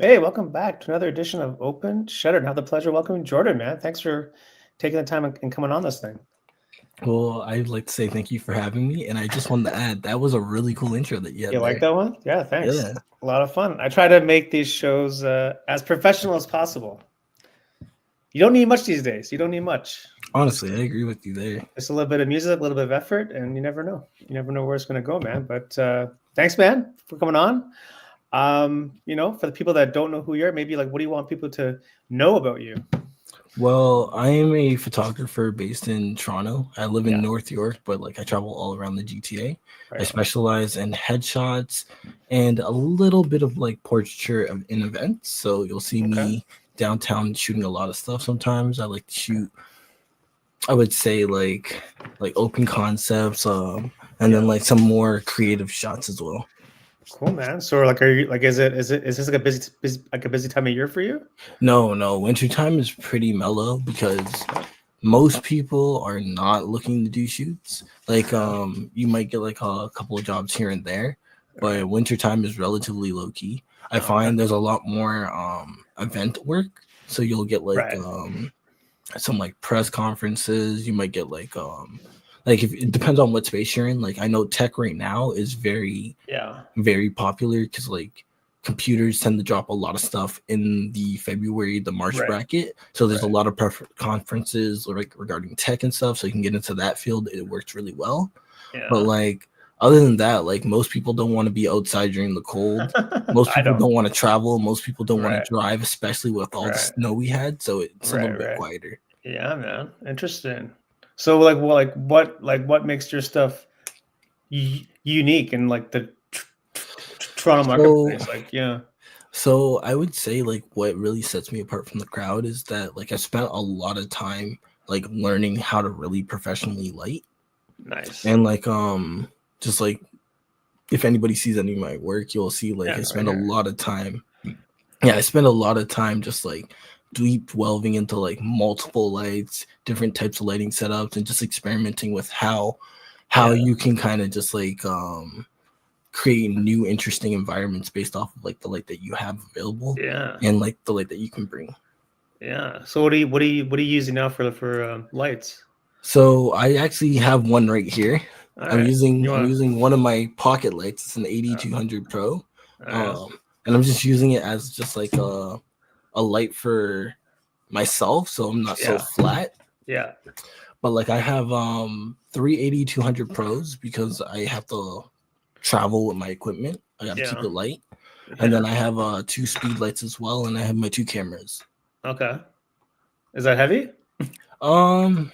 Hey, welcome back to another edition of Open Shutter. And I have the pleasure of welcoming Jordan, man. Thanks for taking the time and coming on this thing. Well, I'd like to say thank you for having me, and I just wanted to add that was a really cool intro that you You had like there. that one? Yeah, thanks. Yeah, A lot of fun. I try to make these shows as professional as possible. You don't need much these days. You don't need much. honestly, I agree with you there. Just a little bit of music, a little bit of effort, and you never know. You never know where it's going to go, man. But thanks, man, for coming on. For the people that don't know who you are, maybe like, what do you want people to know about you? Well, I am a photographer based in Toronto. I live in Yeah, North York, but I travel all around the GTA. I right on. specialize in headshots and a little bit of portraiture in events. So you'll see Okay. me downtown shooting a lot of stuff sometimes. I like to shoot, I would say open concepts, and then Yeah. some more creative shots as well. Cool, man. So, like, are you like, is this like a busy time of year for you? No, wintertime is pretty mellow because Yeah. most people are not looking to do shoots. Yeah. You might get a couple of jobs here and there, Right. but wintertime is relatively low key. I Okay. find there's a lot more event work. So you'll get Right. some press conferences. You might get if it depends on what space you're in. Like I know tech right now is very Yeah. very popular because computers tend to drop a lot of stuff in the February, the March Right. bracket. So there's a Right. lot of conferences regarding tech and stuff. So you can get into that field. It works really well. But Yeah. other than that, most people don't want to be outside during the cold. Most I people don't. don't want to travel. Most people don't want Right. to drive, especially with all the Right. snow we had. So it's a Right. little bit Right. quieter. Yeah, man. Interesting. So, what makes your stuff unique in like the Toronto So marketplace? Like, yeah. So I would say what really sets me apart from the crowd is that I spent a lot of time learning how to really professionally light Nice. and just if anybody sees any of my work, you'll see Yeah. I Right spend a here. lot of time. Yeah, I spend a lot of time just deep delving into multiple lights, different types of lighting setups, and just experimenting with how Yeah. you can kind of just create new interesting environments based off of the light that you have available Yeah. and the light that you can bring. Yeah. So, what are you using now for lights? So I actually have one right here. All I'm right. using You I'm want? using one of my pocket lights. It's an Uh, 8200 Pro, all right. and I'm just using it as just a light for myself, so I'm not so Yeah. flat. Yeah. But I have three 8200 Pros because I have to travel with my equipment. I got to keep Yeah. it light. And Yeah. then I have two speed lights as well, and I have my two cameras. Okay. Is that heavy? Um,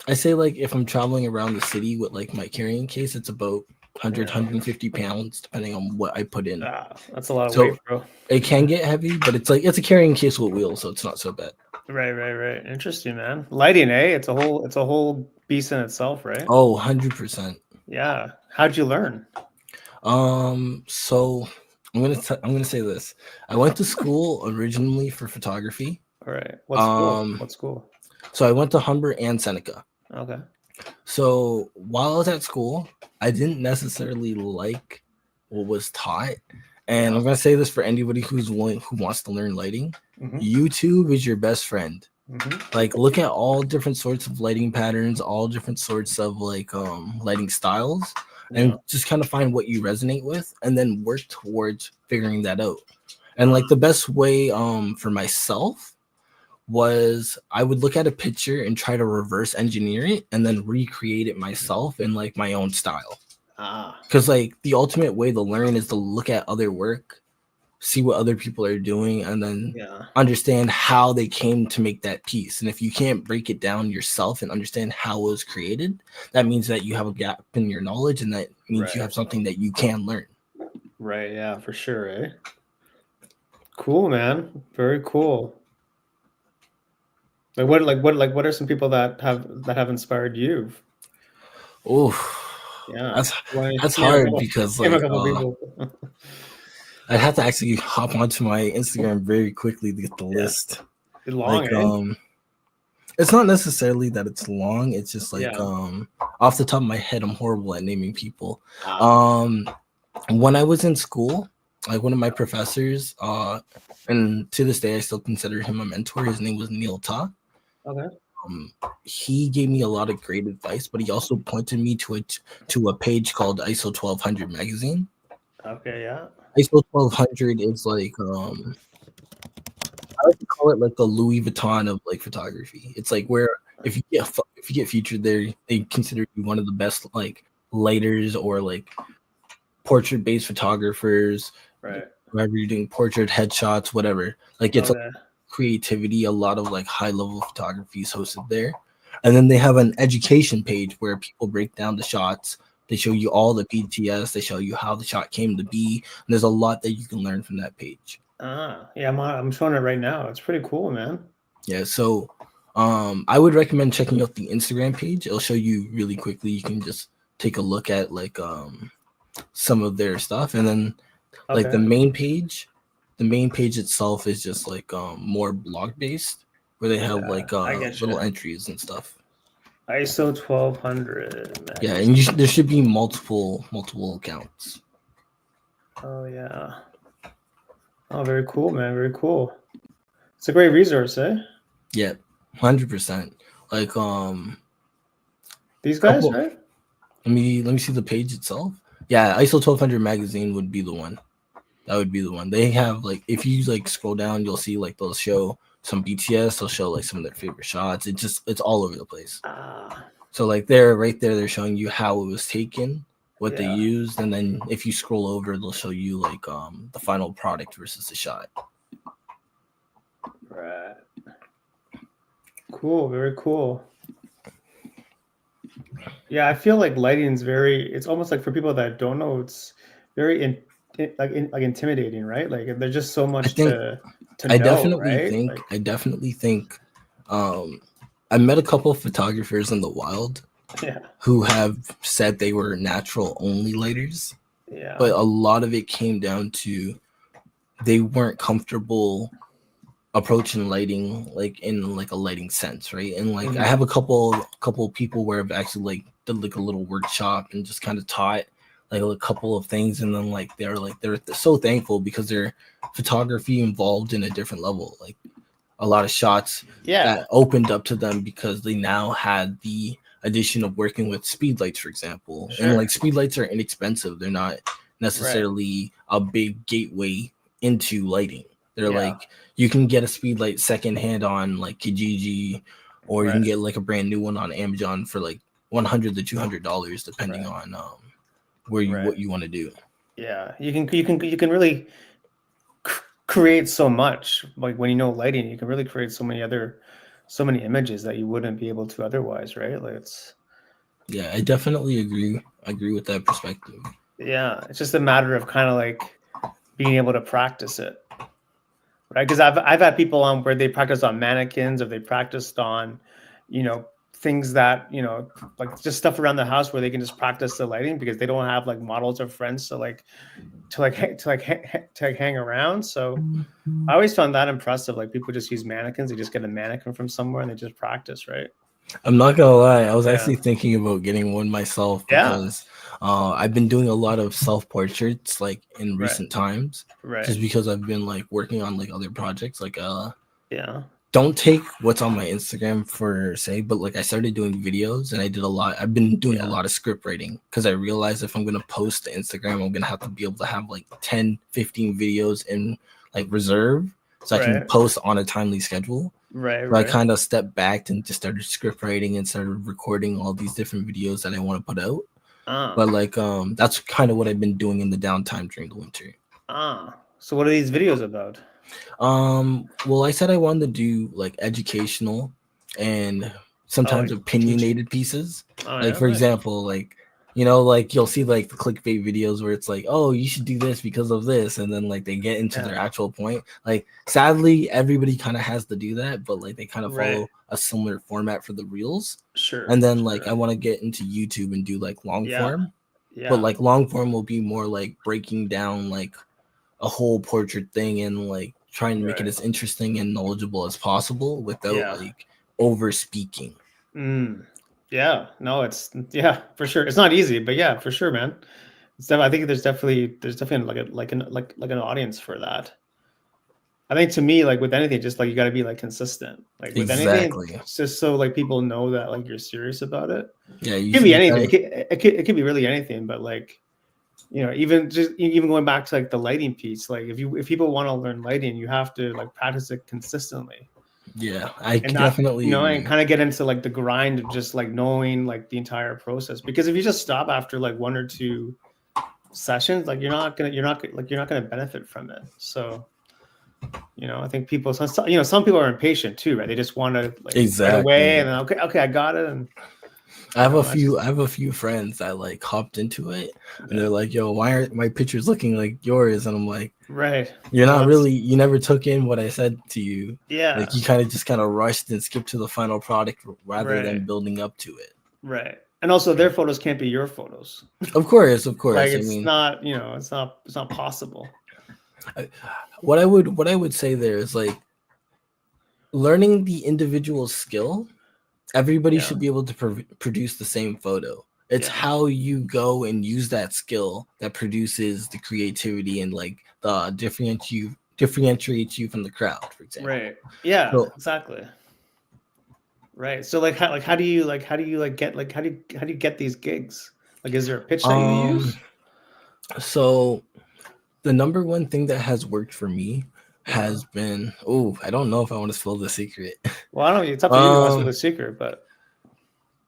I say if I'm traveling around the city with my carrying case, it's about 100, Yeah. 150 pounds depending on what I put in. Ah, that's a lot of weight, So bro. it can get heavy, but it's a carrying case with wheels, so it's not so bad. Right. Interesting, man. Lighting, eh? It's a whole beast in itself, right? Oh, 100%. Yeah. How'd you learn? So I'm gonna say this. I went to school originally for photography. All right. What school? Um, What school? so I went to Humber and Seneca. Okay. So while I was at school, I didn't necessarily like what was taught. And Yeah. I'm gonna say this for anybody who wants to learn lighting. Mm-hmm. YouTube is your best friend. Mm-hmm. Look at all different sorts of lighting patterns, all different sorts of lighting styles, Yeah. and just kind of find what you resonate with and then work towards figuring that out. And Uh, the best way for myself was I would look at a picture and try to reverse engineer it and then recreate it myself in my own style. ah. Because the ultimate way to learn is to look at other work, see what other people are doing, and then Yeah. understand how they came to make that piece. And if you can't break it down yourself and understand how it was created, that means that you have a gap in your knowledge, and that means you Right. have something that you can learn. Right. Yeah. For sure, eh? Cool, man. Very cool. What are some people that have inspired you? Oh, Yeah. that's Well, that's name a hard couple. because Name a couple people. I'd have to actually hop onto my Instagram very quickly to get the Yeah. list. It's long, Like eh? it's not necessarily that it's long. It's just Yeah. off the top of my head, I'm horrible at naming people. Ah. Um when I was in school, like one of my professors, and to this day I still consider him a mentor. His name was Neil Ta. Okay. He gave me a lot of great advice, but he also pointed me to a page called ISO 1200 magazine. Okay. Yeah. ISO 1200 is like I like to call it like the Louis Vuitton of like photography. It's like where if you get featured there, they consider you one of the best like lighters or like portrait based photographers. Right. Wherever you're doing portrait, headshots, whatever. Like it's Okay. creativity, a lot of like high level photography is hosted there. And then they have an education page where people break down the shots. They show you all the PTS. They show you how the shot came to be. And there's a lot that you can learn from that page. Yeah, I'm showing it right now. It's pretty cool, man. Yeah, so I would recommend checking out the Instagram page. It'll show you really quickly. You can just take a look at like some of their stuff, and then like Okay. the main page itself is just like more blog based, where they have Yeah, like I get little you. entries and stuff. ISO 1200 Yeah, magazine. and there should be multiple accounts. Oh yeah. Oh, very cool, man. Very cool. It's a great resource, eh? Yeah, 100%. Like These guys, couple. right? Let me see the page itself. Yeah, ISO 1200 magazine would be the one. That would be the one. They have like if you like scroll down, you'll see like they'll show some BTS. They'll show like some of their favorite shots. It's all over the place. Ah, So like they're right there. They're showing you how it was taken, what they yeah. used, and then if you scroll over, they'll show you like the final product versus the shot. Right. Cool. Very cool. Yeah, I feel like lighting's very. It's almost like for people that don't know, it's very like intimidating, right? Like there's just so I much think to know, right? I definitely think I met a couple of photographers in the wild Yeah. who have said they were natural only lighters, Yeah. but a lot of it came down to they weren't comfortable approaching lighting like in like a lighting sense, right? And like I have a couple of people where I've actually like did like a little workshop and just kind of taught like a couple of things, and then like they're so thankful because their photography involved in a different level, like a lot of shots that opened up to them because they now had the addition of working with speed lights, for example. Sure. And like speed lights are inexpensive. They're not necessarily a big gateway into lighting. They're like you can get a speed light secondhand on like Kijiji, or you can get like a brand new one on Amazon for like $100 to $200 depending on where you what you want to do. Yeah, you can really create so much. Like when you know lighting, you can really create so many images that you wouldn't be able to otherwise, right? Like it's. Yeah, I definitely agree with that perspective. Yeah, it's just a matter of kind of like being able to practice it, right? Because I've had people on where they practice on mannequins, or they practiced on, things that like just stuff around the house where they can just practice the lighting because they don't have like models or friends to hang around. So I always found that impressive. Like people just use mannequins; they just get a mannequin from somewhere and they just practice, right? I'm not gonna lie, I was actually thinking about getting one myself because I've been doing a lot of self portraits like in recent times, just because I've been like working on like other projects. Like don't take what's on my Instagram for say, but like I started doing videos and I've been doing a lot of script writing because I realized if I'm gonna post to Instagram, I'm gonna have to be able to have like 10-15 videos in like reserve so I can post on a timely schedule. So I kind of stepped back and just started script writing and started recording all these different videos that I want to put out. But like that's kind of what I've been doing in the downtime during the winter. So what are these videos about? Well, I said I wanted to do like educational and sometimes opinionated pieces. Like for example, like like you'll see like the clickbait videos where it's like, oh, you should do this because of this, and then like they get into their actual point. Like sadly, everybody kind of has to do that, but like they kind of follow a similar format for the reels. Sure. And then like I want to get into YouTube and do like long form. But like long form will be more like breaking down like a whole portrait thing and like trying to make it as interesting and knowledgeable as possible without like over speaking. Yeah, no, it's for sure. It's not easy, but yeah, for sure, man. I think there's definitely like an audience for that. I think to me, like with anything, just like you got to be like consistent. Like with anything, just so like people know that like you're serious about it. Yeah, it could be anything. It could be really anything. But like, you know, even going back to like the lighting piece, like if people want to learn lighting, you have to like practice it consistently. Yeah, I definitely, you know, and kind of get into like the grind of just like knowing like the entire process. Because if you just stop after like 1 or 2 sessions, like you're not gonna benefit from it. So, you know, I think people, you know, some people are impatient too, right? They just want to like right away, and then okay, I got it. And I have a few friends that like hopped into it, and they're like, "Yo, why aren't my pictures looking like yours?" And I'm like, "Right, you're not really. You never took in what I said to you. Yeah, like you kind of rushed and skipped to the final product rather than building up to it. Right, and also their photos can't be your photos. Of course. Like it's not, you know, it's not possible. What I would say there is like learning the individual skill. Everybody should be able to produce the same photo. It's how you go and use that skill that produces the creativity and like the differentiates you from the crowd, for example. Right. Yeah. So, exactly. Right. So like how do you get these gigs? Like, is there a pitch that you use? So the number one thing that has worked for me has been, I don't know if I want to spill the secret. Well, I don't know. It's up to you to spill the secret, but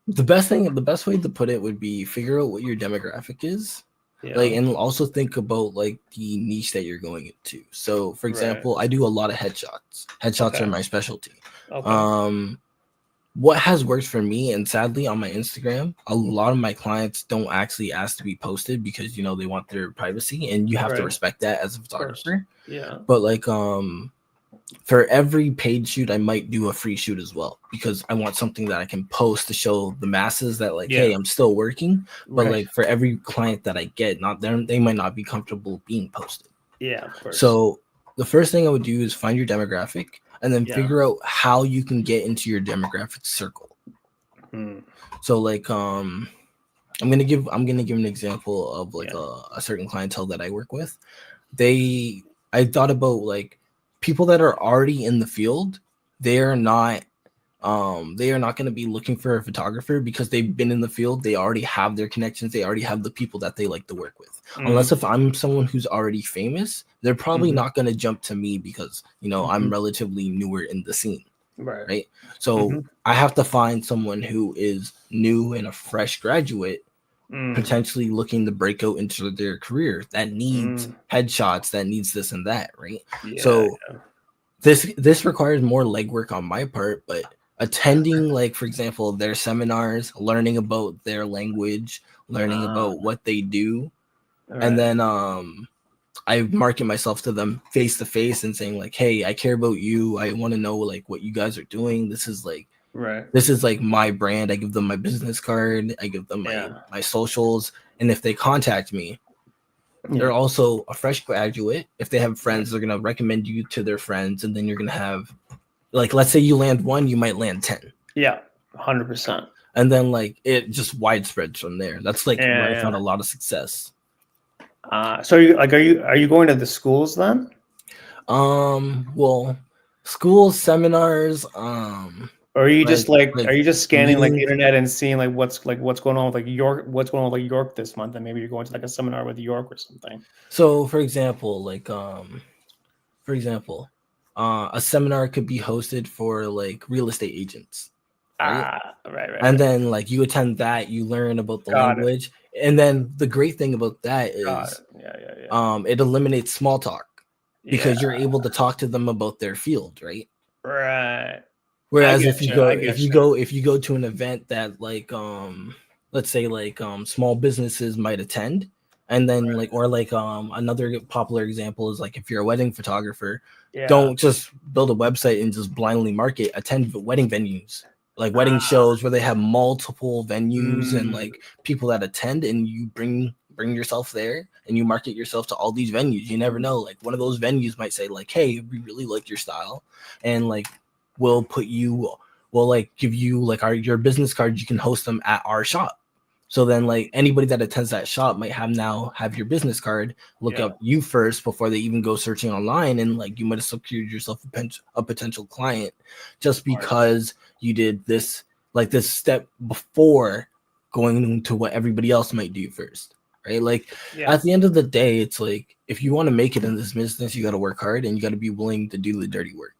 the best way to put it would be figure out what your demographic is. Like, and also think about like the niche that you're going into. So for example, I do a lot of headshots. Headshots are my specialty. What has worked for me, and sadly on my Instagram, a lot of my clients don't actually ask to be posted because, you know, they want their privacy, and you have to respect that as a photographer. Yeah. But like for every paid shoot, I might do a free shoot as well, because I want something that I can post to show the masses that like, hey, I'm still working. But like for every client that I get, they might not be comfortable being posted. Yeah, of course. So the first thing I would do is find your demographic and then figure out how you can get into your demographic circle. So like I'm gonna give an example of like a certain clientele that I work with. I thought about like people that are already in the field. They are not going to be looking for a photographer because they've been in the field. They already have their connections. They already have the people that they like to work with. Unless if I'm someone who's already famous, they're probably not going to jump to me because, you know, I'm relatively newer in the scene. Right. So I have to find someone who is new and a fresh graduate, potentially looking to break out into their career, that needs headshots, that needs this and that. Right. This requires more legwork on my part, but attending, like, for example, their seminars, learning about their language, learning about what they do, and then I market myself to them face to face and saying like, hey, I care about you. I want to know like what you guys are doing. This is like my brand. I give them my business card. I give them my socials. And if they contact me, they're also a fresh graduate. If they have friends, they're going to recommend you to their friends. And then you're going to have, like, let's say you land 1, you might land 10. Yeah, 100%. And then like it just widespreads from there. That's like where I found a lot of success. So are you going to the schools then? Well, schools, seminars, or are you just are you just scanning like the internet and seeing like what's going on with like York, York this month, and maybe you're going to like a seminar with York or something? So for example, a seminar could be hosted for like real estate agents. Right? Right. And then like you attend that, you learn about the language. And then the great thing about that is it eliminates small talk because you're able to talk to them about their field, right? Right. Whereas if you go to an event that like let's say like small businesses might attend, and then another popular example is like if you're a wedding photographer, don't just build a website and just blindly market, attend wedding venues. Like wedding shows where they have multiple venues and like people that attend, and you bring yourself there and you market yourself to all these venues. You never know, like one of those venues might say like, hey, we really like your style, and like we'll give you like your business card, you can host them at our shop. So then like anybody that attends that shop might have your business card, look up you first before they even go searching online, and like you might have secured yourself a potential client just because you did this step before going into what everybody else might do first. Right? Like at the end of the day, it's like if you want to make it in this business, you got to work hard and you got to be willing to do the dirty work.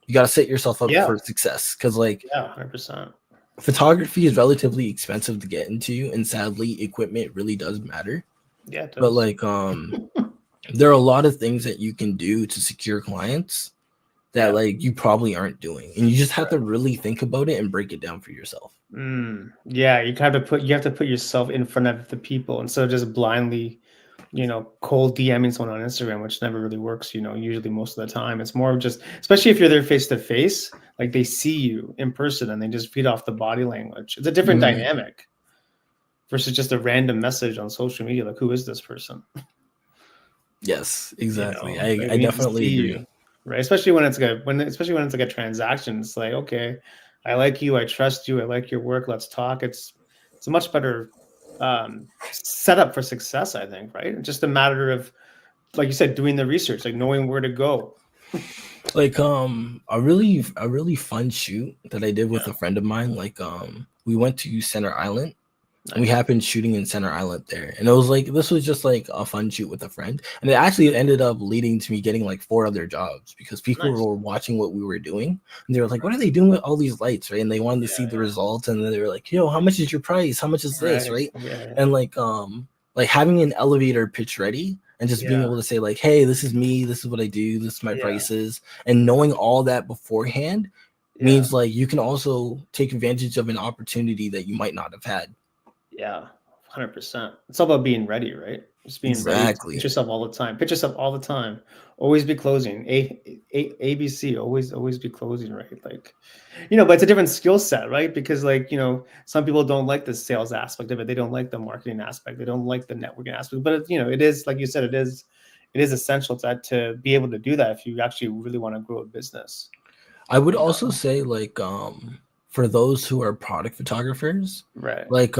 You got to set yourself up for success, because like 100%. Photography is relatively expensive to get into, and sadly equipment really does matter. Yeah, it does. But like there are a lot of things that you can do to secure clients that like you probably aren't doing, and you just have to really think about it and break it down for yourself. Yeah, you have to put yourself in front of the people instead of just blindly, cold DMing someone on Instagram, which never really works, usually most of the time. It's more of just, especially if you're there face to face, like they see you in person and they just feed off the body language. It's a different dynamic versus just a random message on social media. Like, who is this person? Yes, exactly. I definitely agree. Right. Especially when it's like a transaction. It's like, okay, I like you, I trust you, I like your work, let's talk. It's a much better setup for success, I think, right? It's just a matter of, like you said, doing the research, like knowing where to go. Like a really fun shoot that I did with a friend of mine. Like we went to Center Island. Nice. We happened shooting in Center Island there, and it was like this was just like a fun shoot with a friend, and it actually ended up leading to me getting like 4 other jobs because people were watching what we were doing, and they were like, "What are they doing with all these lights?" Right? And they wanted to see the results, and then they were like, "Yo, how much is your price? How much is this?" Right? And like having an elevator pitch ready and just being able to say like, "Hey, this is me. This is what I do. This is my prices," and knowing all that beforehand means like you can also take advantage of an opportunity that you might not have had. Yeah, 100%. It's all about being ready, right? Just being ready. Pitch yourself all the time. Pitch yourself all the time. Always be closing. ABC. Always be closing, right? Like, but it's a different skill set, right? Because like, some people don't like the sales aspect of it. They don't like the marketing aspect. They don't like the networking aspect. But it is, like you said, it is essential to be able to do that if you actually really want to grow a business. I would also say like for those who are product photographers, right? Like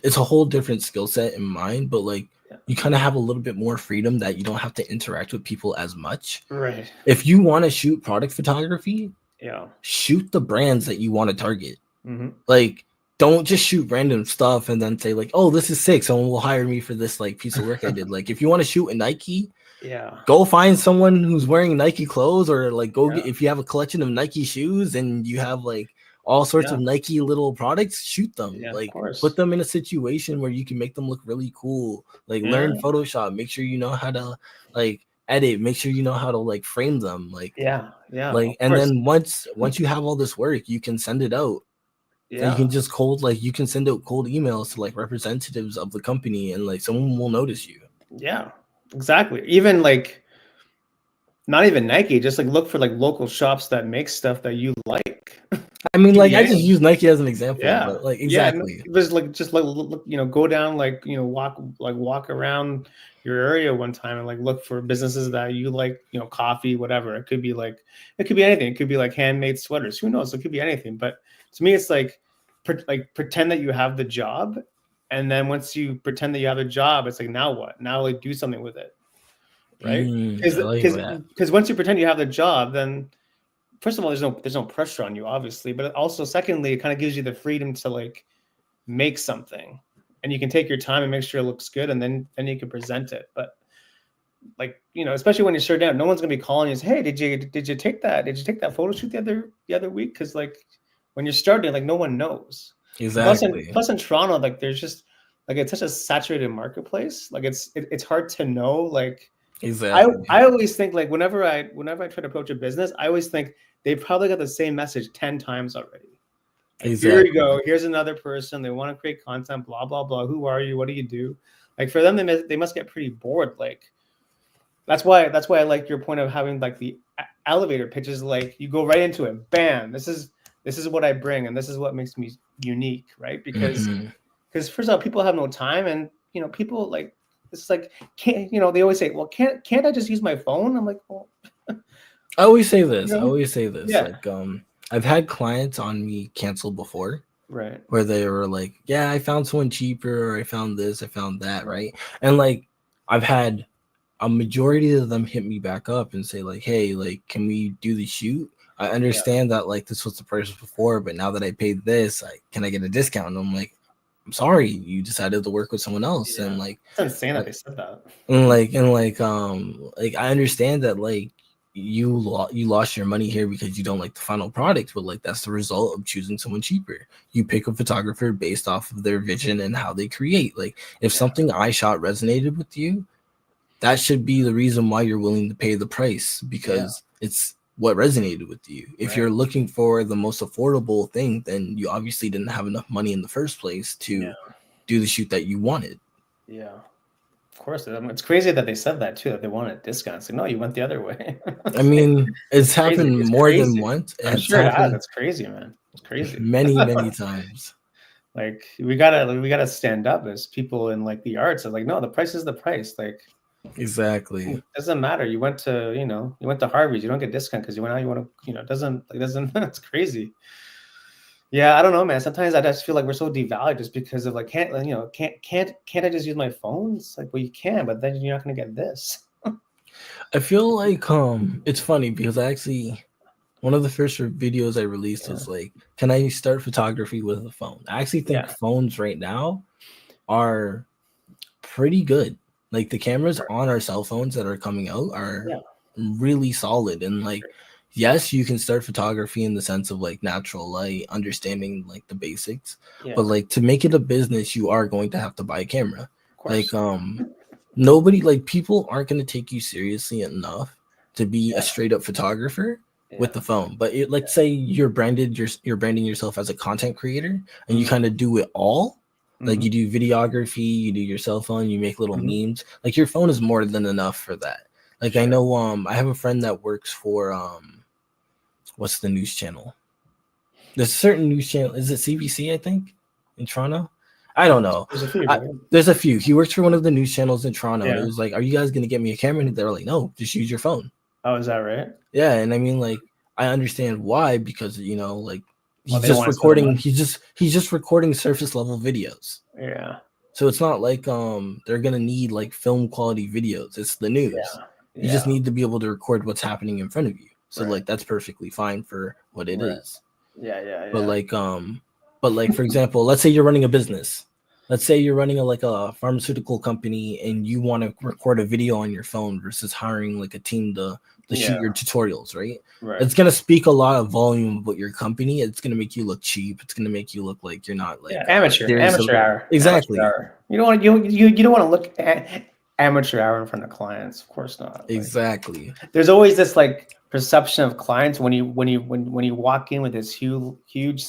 it's a whole different skill set in mind, but like you kind of have a little bit more freedom that you don't have to interact with people as much. Right. If you want to shoot product photography, shoot the brands that you want to target. Like don't just shoot random stuff and then say like, "Oh, this is sick. Someone will hire me for this like piece of work I did." Like if you want to shoot a Nike, go find someone who's wearing Nike clothes, or like go get, if you have a collection of Nike shoes and you have like all sorts of Nike little products, shoot them. Like put them in a situation where you can make them look really cool. Like learn Photoshop, make sure you know how to like edit, make sure you know how to like frame them. Like like and then once you have all this work, you can send it out. So you can just you can send out cold emails to like representatives of the company, and like someone will notice you. Yeah, exactly. Even like not even Nike, just like look for like local shops that make stuff that you like. I mean, like I just use Nike as an example. But like exactly. It was like just like look, go down like walk around your area one time and like look for businesses that you like, coffee, whatever. It could be anything. It could be like handmade sweaters. Who knows? It could be anything. But to me, it's like pretend that you have the job, and then once you pretend that you have a job, it's like now what? Now like do something with it. Right? Because once you pretend you have the job, then first of all, there's no pressure on you, obviously, but also secondly, it kind of gives you the freedom to like make something, and you can take your time and make sure it looks good, and then you can present it. But like especially when you're shut down, no one's gonna be calling you and say, "Hey, did you take that photo shoot the other week?" Because like when you're starting, like no one knows. Exactly. Plus in Toronto, like there's just like it's such a saturated marketplace. Like it's hard to know like. Exactly. I always think like whenever I try to approach a business, I always think they probably got the same message 10 times already. Like, here you go. Here's another person. They want to create content, blah, blah, blah. Who are you? What do you do? Like for them, they must get pretty bored. Like that's why I like your point of having like the elevator pitches. Like you go right into it. Bam. This is what I bring, and this is what makes me unique, right? Because first of all, people have no time, and people like. It's like, they always say, well, can't I just use my phone? I'm like, well. I always say this. Yeah. Like, I've had clients on me cancel before Right. Where they were like, yeah, I found someone cheaper, or I found this, I found that, right? And like I've had a majority of them hit me back up and say like, hey, like, can we do the shoot? I understand that like this was the price before, but now that I paid this, can I get a discount? And I'm like, I'm sorry, you decided to work with someone else. And like, it's insane that they said that. And I understand that like you lost your money here because you don't like the final product, but like that's the result of choosing someone cheaper. You pick a photographer based off of their vision and how they create. Like if something I shot resonated with you, that should be the reason why you're willing to pay the price, because it's what resonated with you. If you're looking for the most affordable thing, then you obviously didn't have enough money in the first place to do the shoot that you wanted. Yeah. Of course. I mean, it's crazy that they said that too, that they wanted discounts. Like, no, you went the other way. I mean, it's happened more than once. I'm sure it has. It's crazy, man. It's crazy. Many times. Like we gotta stand up as people in like the arts. It's like, no, the price is the price. Like exactly. It doesn't matter. You went to Harvard. You don't get discount because you went out. You want to, it doesn't. It's crazy. Yeah, I don't know, man. Sometimes I just feel like we're so devalued just because of like, can't I just use my phone? It's like, well, you can, but then you're not gonna get this. I feel like it's funny because one of the first videos I released was like, can I start photography with a phone? I actually think phones right now are pretty good. Like the cameras on our cell phones that are coming out are really solid, and like yes, you can start photography in the sense of like natural light, understanding like the basics. But like to make it a business, you are going to have to buy a camera. Like nobody, like people aren't going to take you seriously enough to be a straight up photographer with the phone. But let's say you're branding yourself as a content creator and you kind of do it all. Like you do videography, you do your cell phone, you make little memes. Like your phone is more than enough for that. Like I know I have a friend that works for what's the news channel? There's a certain news channel. Is it CBC, I think, in Toronto? I don't know. There's a few. He works for one of the news channels in Toronto. And it was like, are you guys going to get me a camera? And they were like, no, just use your phone. Oh, is that right? Yeah. And I mean, like, I understand why, because, like, he's just recording. He's just recording surface level videos. Yeah. So it's not like they're going to need like film quality videos. It's the news. Yeah. You just need to be able to record what's happening in front of you. So like that's perfectly fine for what it is. Yeah. But like for example, let's say you're running a business. Let's say you're running a pharmaceutical company and you want to record a video on your phone versus hiring like a team to shoot your tutorials, right? It's gonna speak a lot of volume about your company. It's gonna make you look cheap. It's gonna make you look like you're not like amateur hour. Exactly. Amateur hour. You don't want to look at amateur hour in front of clients. Of course not. Exactly. There's always this like perception of clients when you walk in with this huge,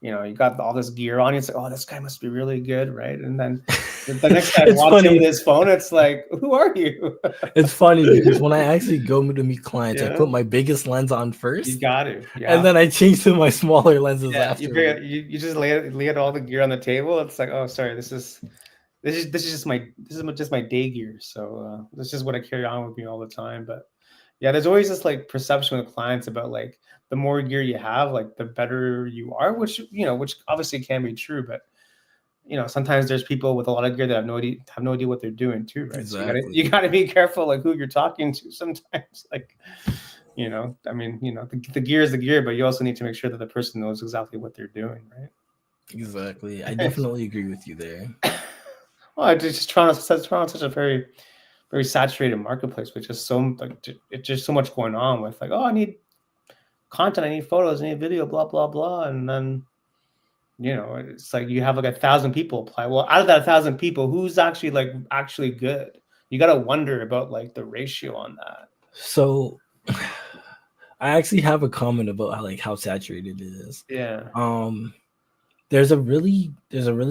you got all this gear on. It's like, oh, this guy must be really good, right? And then the next guy walks in with his phone. It's like, who are you? It's funny because when I actually go to meet clients, I put my biggest lens on first. You got to, and then I change to my smaller lenses after. You just lay all the gear on the table. It's like, oh, sorry, this is just my day gear. So this is what I carry on with me all the time. But yeah, there's always this like perception with clients about like the more gear you have, like the better you are, which obviously can be true. But sometimes there's people with a lot of gear that have no idea what they're doing too, right? Exactly. So you got to be careful like who you're talking to sometimes. Like, the gear is the gear, but you also need to make sure that the person knows exactly what they're doing, right? Exactly. I definitely agree with you there. Well, Toronto's such a very, very saturated marketplace with just it's just so much going on with like, oh, I need content, I need photos, I need video, blah blah blah, and then it's like you have like 1,000 people apply. Well, out of that 1,000 people, who's actually good? You got to wonder about like the ratio on that. So, I actually have a comment about how saturated it is. Yeah. There's a really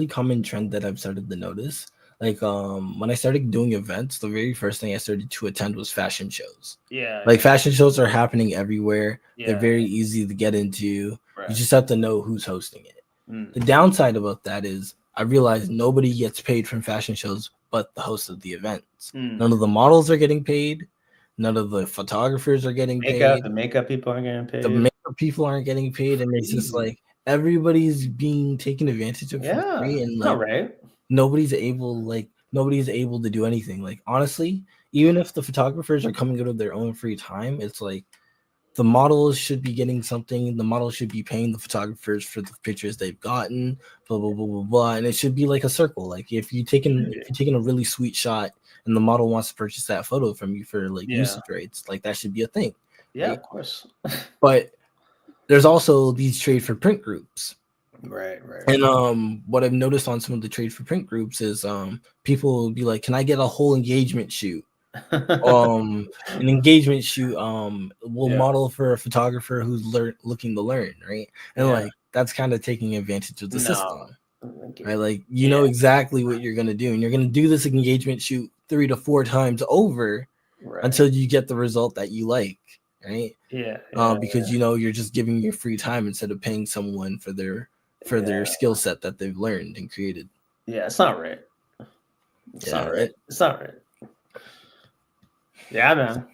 common trend that I've started to notice. Like when I started doing events, the very first thing I started to attend was fashion shows. Yeah. Like fashion shows are happening everywhere. Yeah. They're very easy to get into. Right. You just have to know who's hosting it. The downside about that is I realized nobody gets paid from fashion shows but the host of the events. None of the models are getting paid. None of the photographers are getting paid. The makeup people aren't getting paid. The makeup people aren't getting paid. And it's just like, everybody's being taken advantage of for free, and like nobody's able to do anything. Like honestly, even if the photographers are coming out of their own free time, it's like the models should be getting something. The models should be paying the photographers for the pictures they've gotten, blah blah blah blah blah. And it should be like a circle. Like if you're taking a really sweet shot and the model wants to purchase that photo from you for like usage rates, like that should be a thing. Yeah, right? Of course. But there's also these trade for print groups. Right. And what I've noticed on some of the trade for print groups is people will be like, can I get a whole engagement shoot? An engagement shoot will model for a photographer who's looking to learn, right? And like that's kind of taking advantage of the system, right? Like you know exactly what you're gonna do, and you're gonna do this engagement shoot 3 to 4 times over until you get the result that you like, right? Because you know you're just giving your free time instead of paying someone for their skill set that they've learned and created. It's not right. It's not right. Yeah, man.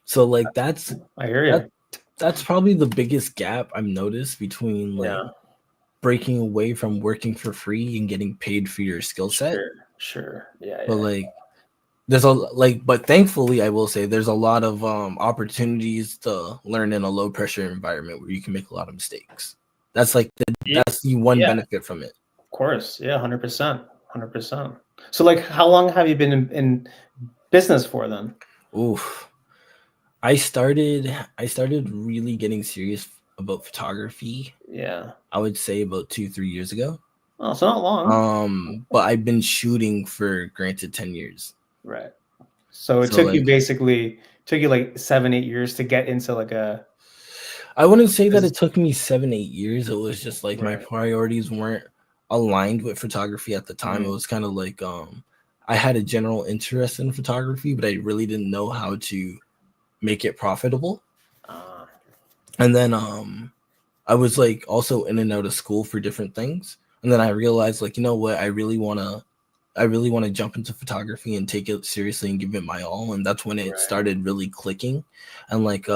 So like that's I hear you. That's probably the biggest gap I've noticed between like breaking away from working for free and getting paid for your skill set. Sure. Yeah. But like there's but thankfully I will say there's a lot of opportunities to learn in a low pressure environment where you can make a lot of mistakes. That's like that's the one benefit from it. Of course. Yeah, 100%. So like how long have you been in business for then? Oof. I started really getting serious about photography. Yeah. I would say about 2-3 years ago. Oh, so not long. But I've been shooting for granted 10 years. Right. So it took you like 7-8 years to get into like a. I wouldn't say that it took me 7-8 years. It was just like my priorities weren't aligned with photography at the time. It was kind of like I had a general interest in photography, but I really didn't know how to make it profitable. And then I was like also in and out of school for different things. And then I realized like, you know what, I really want to jump into photography and take it seriously and give it my all. And that's when it started really clicking. And like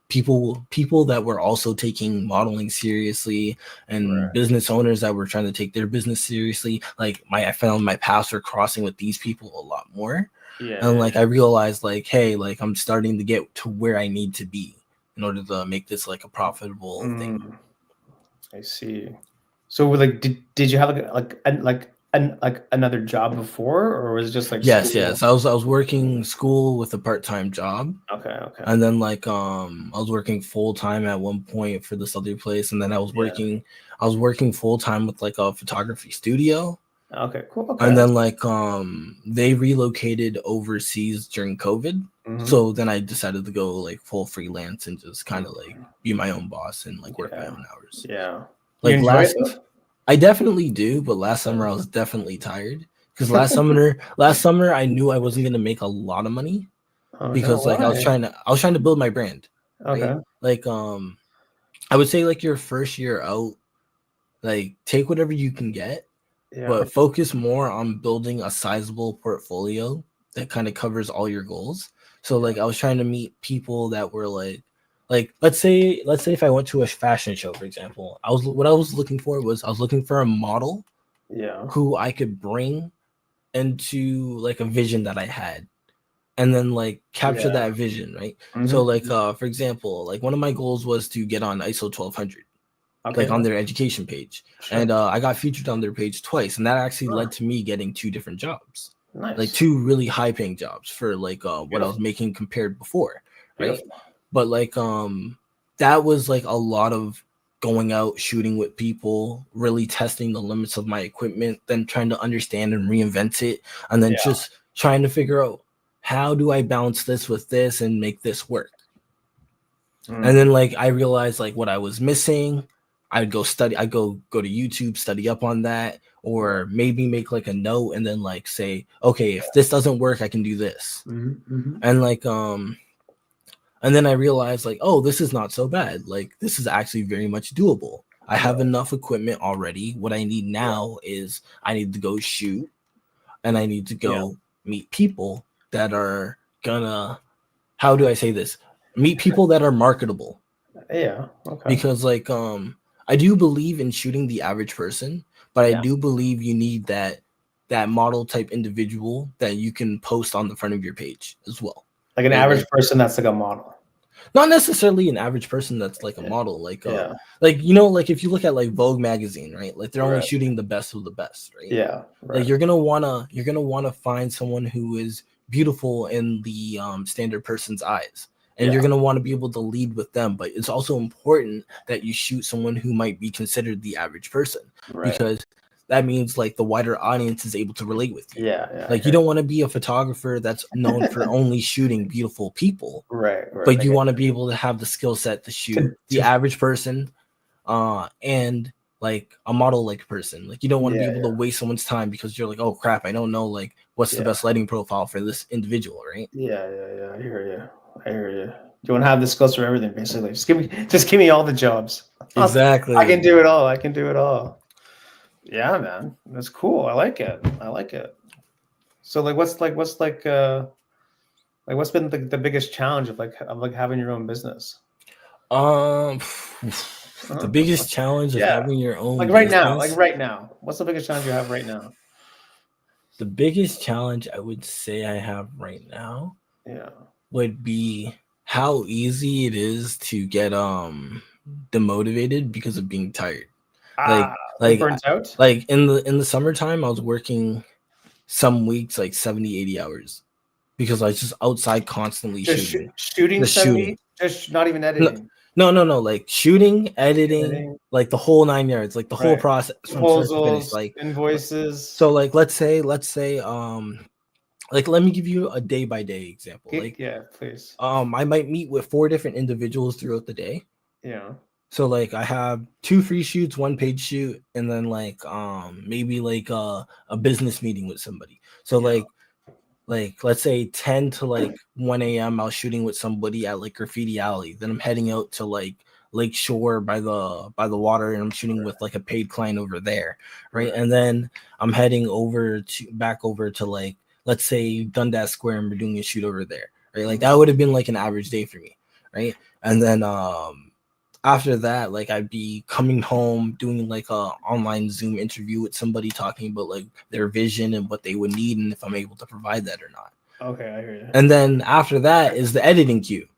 people that were also taking modeling seriously and business owners that were trying to take their business seriously, like I found my paths were crossing with these people a lot more. And like I realized like, hey, like I'm starting to get to where I need to be in order to make this like a profitable thing. I see. So like did you have like another job before, or was it just like yes I was working school with a part-time job. Okay. And then like I was working full-time at one point for this other place, and then I was working full-time with like a photography studio. Okay, cool. And then like they relocated overseas during COVID. So then I decided to go like full freelance and just kind of like be my own boss and like work my own hours. Yeah. Like I definitely do, but last summer I was definitely tired because last summer I knew I wasn't gonna make a lot of money because like I was trying to build my brand. Okay. Right? Like I would say like your first year out, like take whatever you can get, but focus more on building a sizable portfolio that kind of covers all your goals. So like I was trying to meet people that were like let's say if I went to a fashion show, for example, I was looking for a model who I could bring into like a vision that I had and then like capture that vision, right? So like for example, like one of my goals was to get on ISO 1200 like on their education page. And I got featured on their page twice, and that actually led to me getting 2 different jobs. Nice. Like 2 really high paying jobs for like what I was making compared before, right? But like that was like a lot of going out shooting with people, really testing the limits of my equipment, then trying to understand and reinvent it, and then just trying to figure out how do I balance this with this and make this work. And then like I realized like what I was missing. I'd go study, I'd go to YouTube, study up on that, or maybe make like a note and then like say, okay, if this doesn't work, I can do this. And like and then I realized like, oh, this is not so bad. Like this is actually very much doable. I have enough equipment already. What I need now is I need to go shoot and I need to go meet people that are gonna, how do I say this? Meet people that are marketable. Yeah. Okay. Because like I do believe in shooting the average person, but I Yeah. do believe you need that model type individual that you can post on the front of your page as well. Like an average person that's like a model. Not necessarily an average person that's like a model, like like, you know, like if you look at like Vogue magazine, right? Like they're only shooting the best of the best, right? Yeah. Like you're gonna wanna find someone who is beautiful in the standard person's eyes, and you're gonna want to be able to lead with them. But it's also important that you shoot someone who might be considered the average person, because that means like the wider audience is able to relate with you. Yeah. Like you don't want to be a photographer that's known for only shooting beautiful people. Right. But you want to be able to have the skill set to shoot the average person, and like a model like person. Like you don't want to be able to waste someone's time because you're like, oh crap, I don't know like what's the best lighting profile for this individual, right? Yeah. I hear you. You want to have the skills for everything, basically. Just give me all the jobs. Exactly. I can do it all. Yeah, man, that's cool. I like it. So what's been the biggest challenge of having your own business? The biggest challenge of having your own right now, what's the biggest challenge you have right now? The biggest challenge I would say I have right now would be how easy it is to get demotivated because of being tired. Like burnt out? Like in the summertime, I was working some weeks like 70, 80 hours because I was just outside constantly shooting. Just not even editing. No, like shooting, editing, like the whole 9 yards, like the whole process from start to finish, like invoices. So like let's say like let me give you a day by day example. Please. I might meet with 4 different individuals throughout the day. Yeah. So like I have 2 free shoots, 1 paid shoot, and then like maybe like a business meeting with somebody. So like let's say 10 to like 1 a.m. I was shooting with somebody at like Graffiti Alley. Then I'm heading out to like Lake Shore by the water, and I'm shooting with like a paid client over there, right? And then I'm heading back over to like, let's say Dundas Square, and we're doing a shoot over there, right? Like that would have been like an average day for me, right? And then after that, like I'd be coming home doing like a online Zoom interview with somebody talking about like their vision and what they would need and if I'm able to provide that or not. Okay, I hear you. And then after that is the editing queue.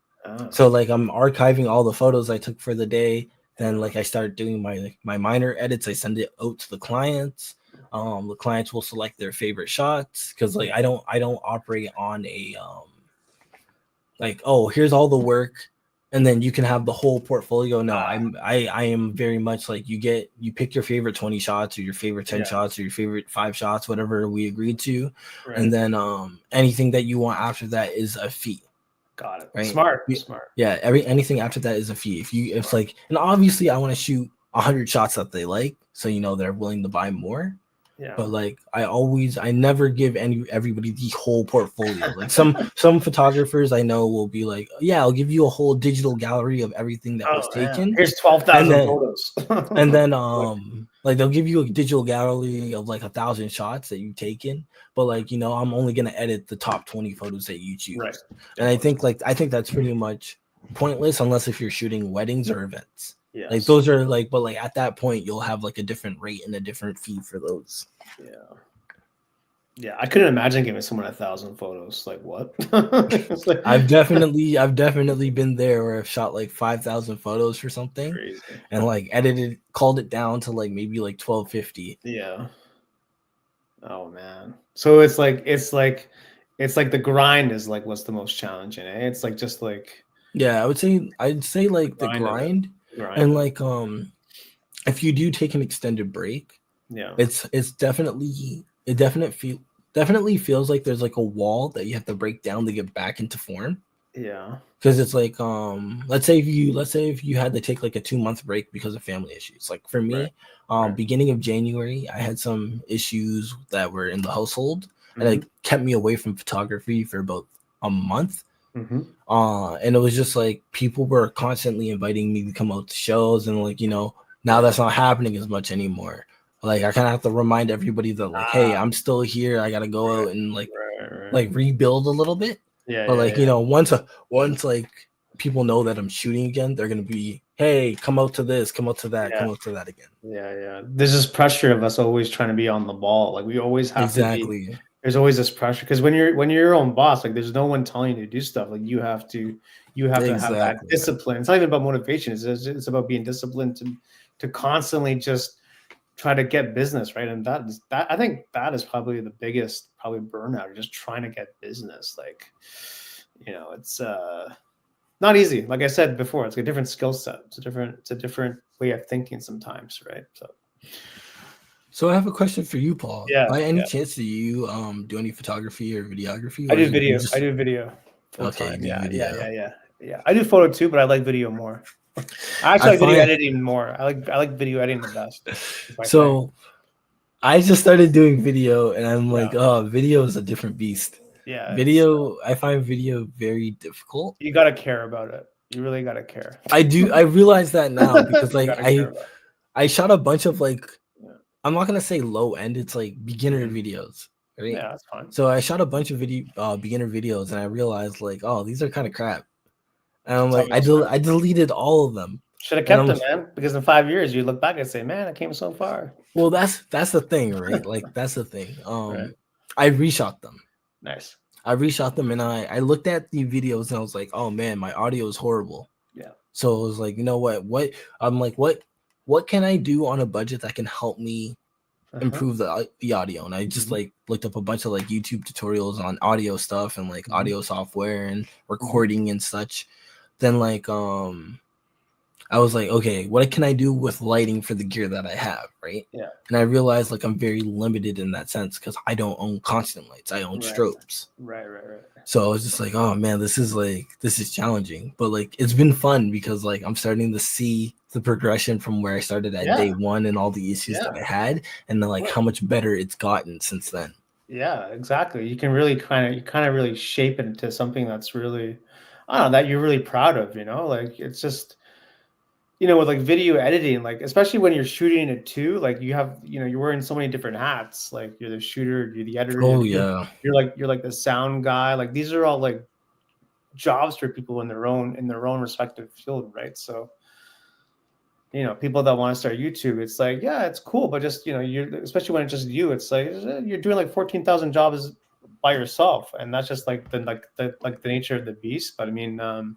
So like I'm archiving all the photos I took for the day. Then like I start doing my minor edits. I send it out to the clients. The clients will select their favorite shots because like I don't operate on a like, oh, here's all the work and then you can have the whole portfolio. No, I am very much like you pick your favorite 20 shots or your favorite 10 shots or your favorite 5 shots, whatever we agreed to. And then anything that you want after that is a fee. Got it. Right? Smart. Yeah, anything after that is a fee. It's like, and obviously I want to shoot 100 shots that they like, so you know they're willing to buy more. Yeah. But like I never give everybody the whole portfolio. Like some photographers I know will be like, yeah, I'll give you a whole digital gallery of everything that was taken. Yeah. Here's 12,000 photos. And then like they'll give you a digital gallery of like 1,000 shots that you've taken, but like, you know, I'm only gonna edit the top 20 photos that you choose. Right. And I think that's pretty much pointless unless if you're shooting weddings or events. Yes. Like those are like, but like at that point you'll have like a different rate and a different fee for those. Yeah, I couldn't imagine giving someone 1,000 photos. Like what? Like, I've definitely been there where I've shot like 5,000 photos for something. Crazy. And like called it down to like maybe like 1,250. Yeah. Oh man. So it's like the grind is like what's the most challenging, eh? It's like just like, yeah, I'd say like the grind. And like if you do take an extended break, it definitely feels like there's like a wall that you have to break down to get back into form. Yeah, because it's like let's say if you had to take like a 2-month break because of family issues. Like for me, beginning of January I had some issues that were in the household and it kept me away from photography for about a month. And it was just like people were constantly inviting me to come out to shows, and like, you know, now that's not happening as much anymore. Like I kind of have to remind everybody that like, hey, I'm still here. I gotta go out and like rebuild a little bit. Yeah. But like, you know, once like people know that I'm shooting again, they're gonna be, hey, come out to this, come out to that, come out to that again. Yeah. There's this pressure of us always trying to be on the ball. Like we always have to be. There's always this pressure because when you're your own boss, like there's no one telling you to do stuff. Like you have to have that discipline. It's not even about motivation. It's about being disciplined to constantly just try to get business, right? And that I think that is probably the biggest burnout, just trying to get business. Like, it's not easy. Like I said before, it's a different skill set. It's a different way of thinking sometimes, right? So I have a question for you, Paul. Yeah. By any chance, do you do any photography or videography? I do video. I do video. Okay. Yeah. I do photo too, but I like video more. I actually like video editing more. I like video editing the best. So I just started doing video, and I'm like, oh, video is a different beast. Yeah. Video, I find video very difficult. You gotta care about it. You really gotta care. I do. I realize that now because like I shot a bunch of like, I'm not gonna say low end. It's like beginner videos, right? Yeah, that's fine. So I shot a bunch of beginner videos, and I realized like, oh, these are kind of crap. And I'm like, I deleted all of them. Should have kept them, man. Because in 5 years, you look back and say, man, I came so far. Well, that's the thing, right? Like that's the thing. I reshot them. Nice. I reshot them, and I looked at the videos, and I was like, oh man, my audio is horrible. Yeah. So I was like, you know what? I'm like, what can I do on a budget that can help me improve the audio? And I just like looked up a bunch of like YouTube tutorials on audio stuff and like audio software and recording and such. Then like I was like, okay, what can I do with lighting for the gear that I have, right? Yeah. And I realized like I'm very limited in that sense because I don't own constant lights. I own strobes. Right. So I was just like, oh man, this is challenging. But like it's been fun because like I'm starting to see the progression from where I started at day one and all the issues that I had, and then like how much better it's gotten since then. Yeah, exactly. You can really kind of really shape it into something that's really, I don't know, that you're really proud of, like it's just, with like video editing, like especially when you're shooting it too, like you have, you're wearing so many different hats. Like you're the shooter, you're the editor. Oh yeah. You're like the sound guy. Like these are all like jobs for people in their own respective field, right? So, people that want to start YouTube, it's like, yeah, it's cool, but just you're, especially when it's just you, it's like you're doing like 14,000 jobs by yourself, and that's just like the nature of the beast. But I mean,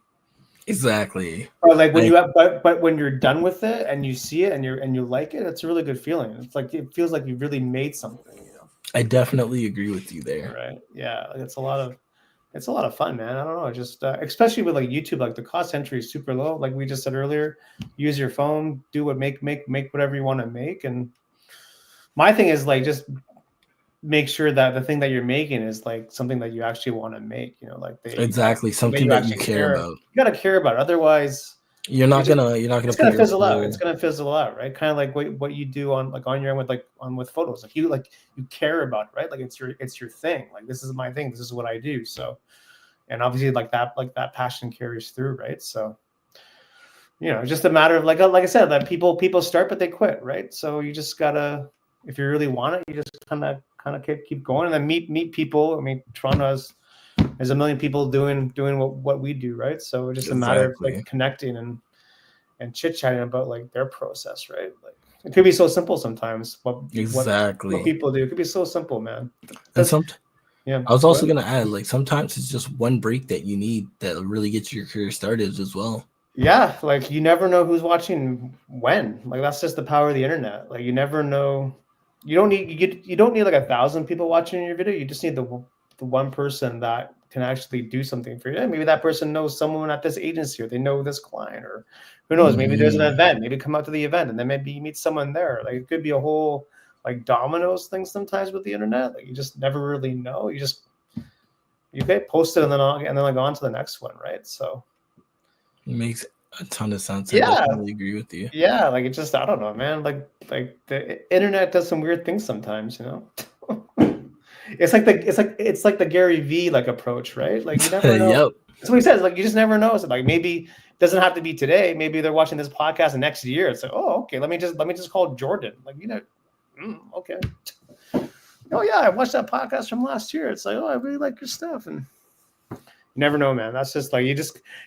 exactly. Or like when but when you're done with it and you see it and you like it, it's a really good feeling. It's like it feels like you really made something. I definitely agree with you there. Right? Yeah, like it's a lot of fun, man. I don't know, just especially with like YouTube, like the cost entry is super low. Like we just said earlier, use your phone, do what make whatever you want to make. And my thing is like just make sure that the thing that you're making is like something that you actually want to make, exactly something that you care about. You gotta care about it. Otherwise you're not gonna it's gonna fizzle out. It's gonna fizzle out, right? Kind of like what you do on your end with photos. Like you care about it, right? Like it's your thing. Like this is my thing. This is what I do. So, and obviously like that passion carries through, right? So, it's just a matter of like I said, that people start but they quit, right? So you just gotta, if you really want it, you just kind of keep going and then meet people. I mean, Toronto there's a million people doing what we do, right? So it's just a matter of like connecting and chit-chatting about like their process, right? Like it could be so simple sometimes. What people do, it could be so simple, man. And I was also gonna add, like sometimes it's just one break that you need that really gets your career started as well. Yeah, like you never know who's watching when. Like that's just the power of the internet. Like you never know. You don't need like 1,000 people watching your video. You just need the one person that can actually do something for you. And maybe that person knows someone at this agency, or they know this client, or who knows, maybe there's an event, maybe come out to the event and then maybe you meet someone there. Like it could be a whole like dominoes thing sometimes with the internet. Like you just never really know. You get posted and then like on to the next one, right? So it makes a ton of sense. Yeah, I definitely agree with you. Yeah, like it just, I don't know, man. Like the internet does some weird things sometimes, It's like the Gary V like approach, right? Like you never know. Yep. That's what he says. Like you just never know. So like maybe it doesn't have to be today. Maybe they're watching this podcast and next year it's like, oh, okay, let me just call Jordan. Like okay. Oh yeah, I watched that podcast from last year. It's like, oh, I really like your stuff, and You never know, man. That's just like,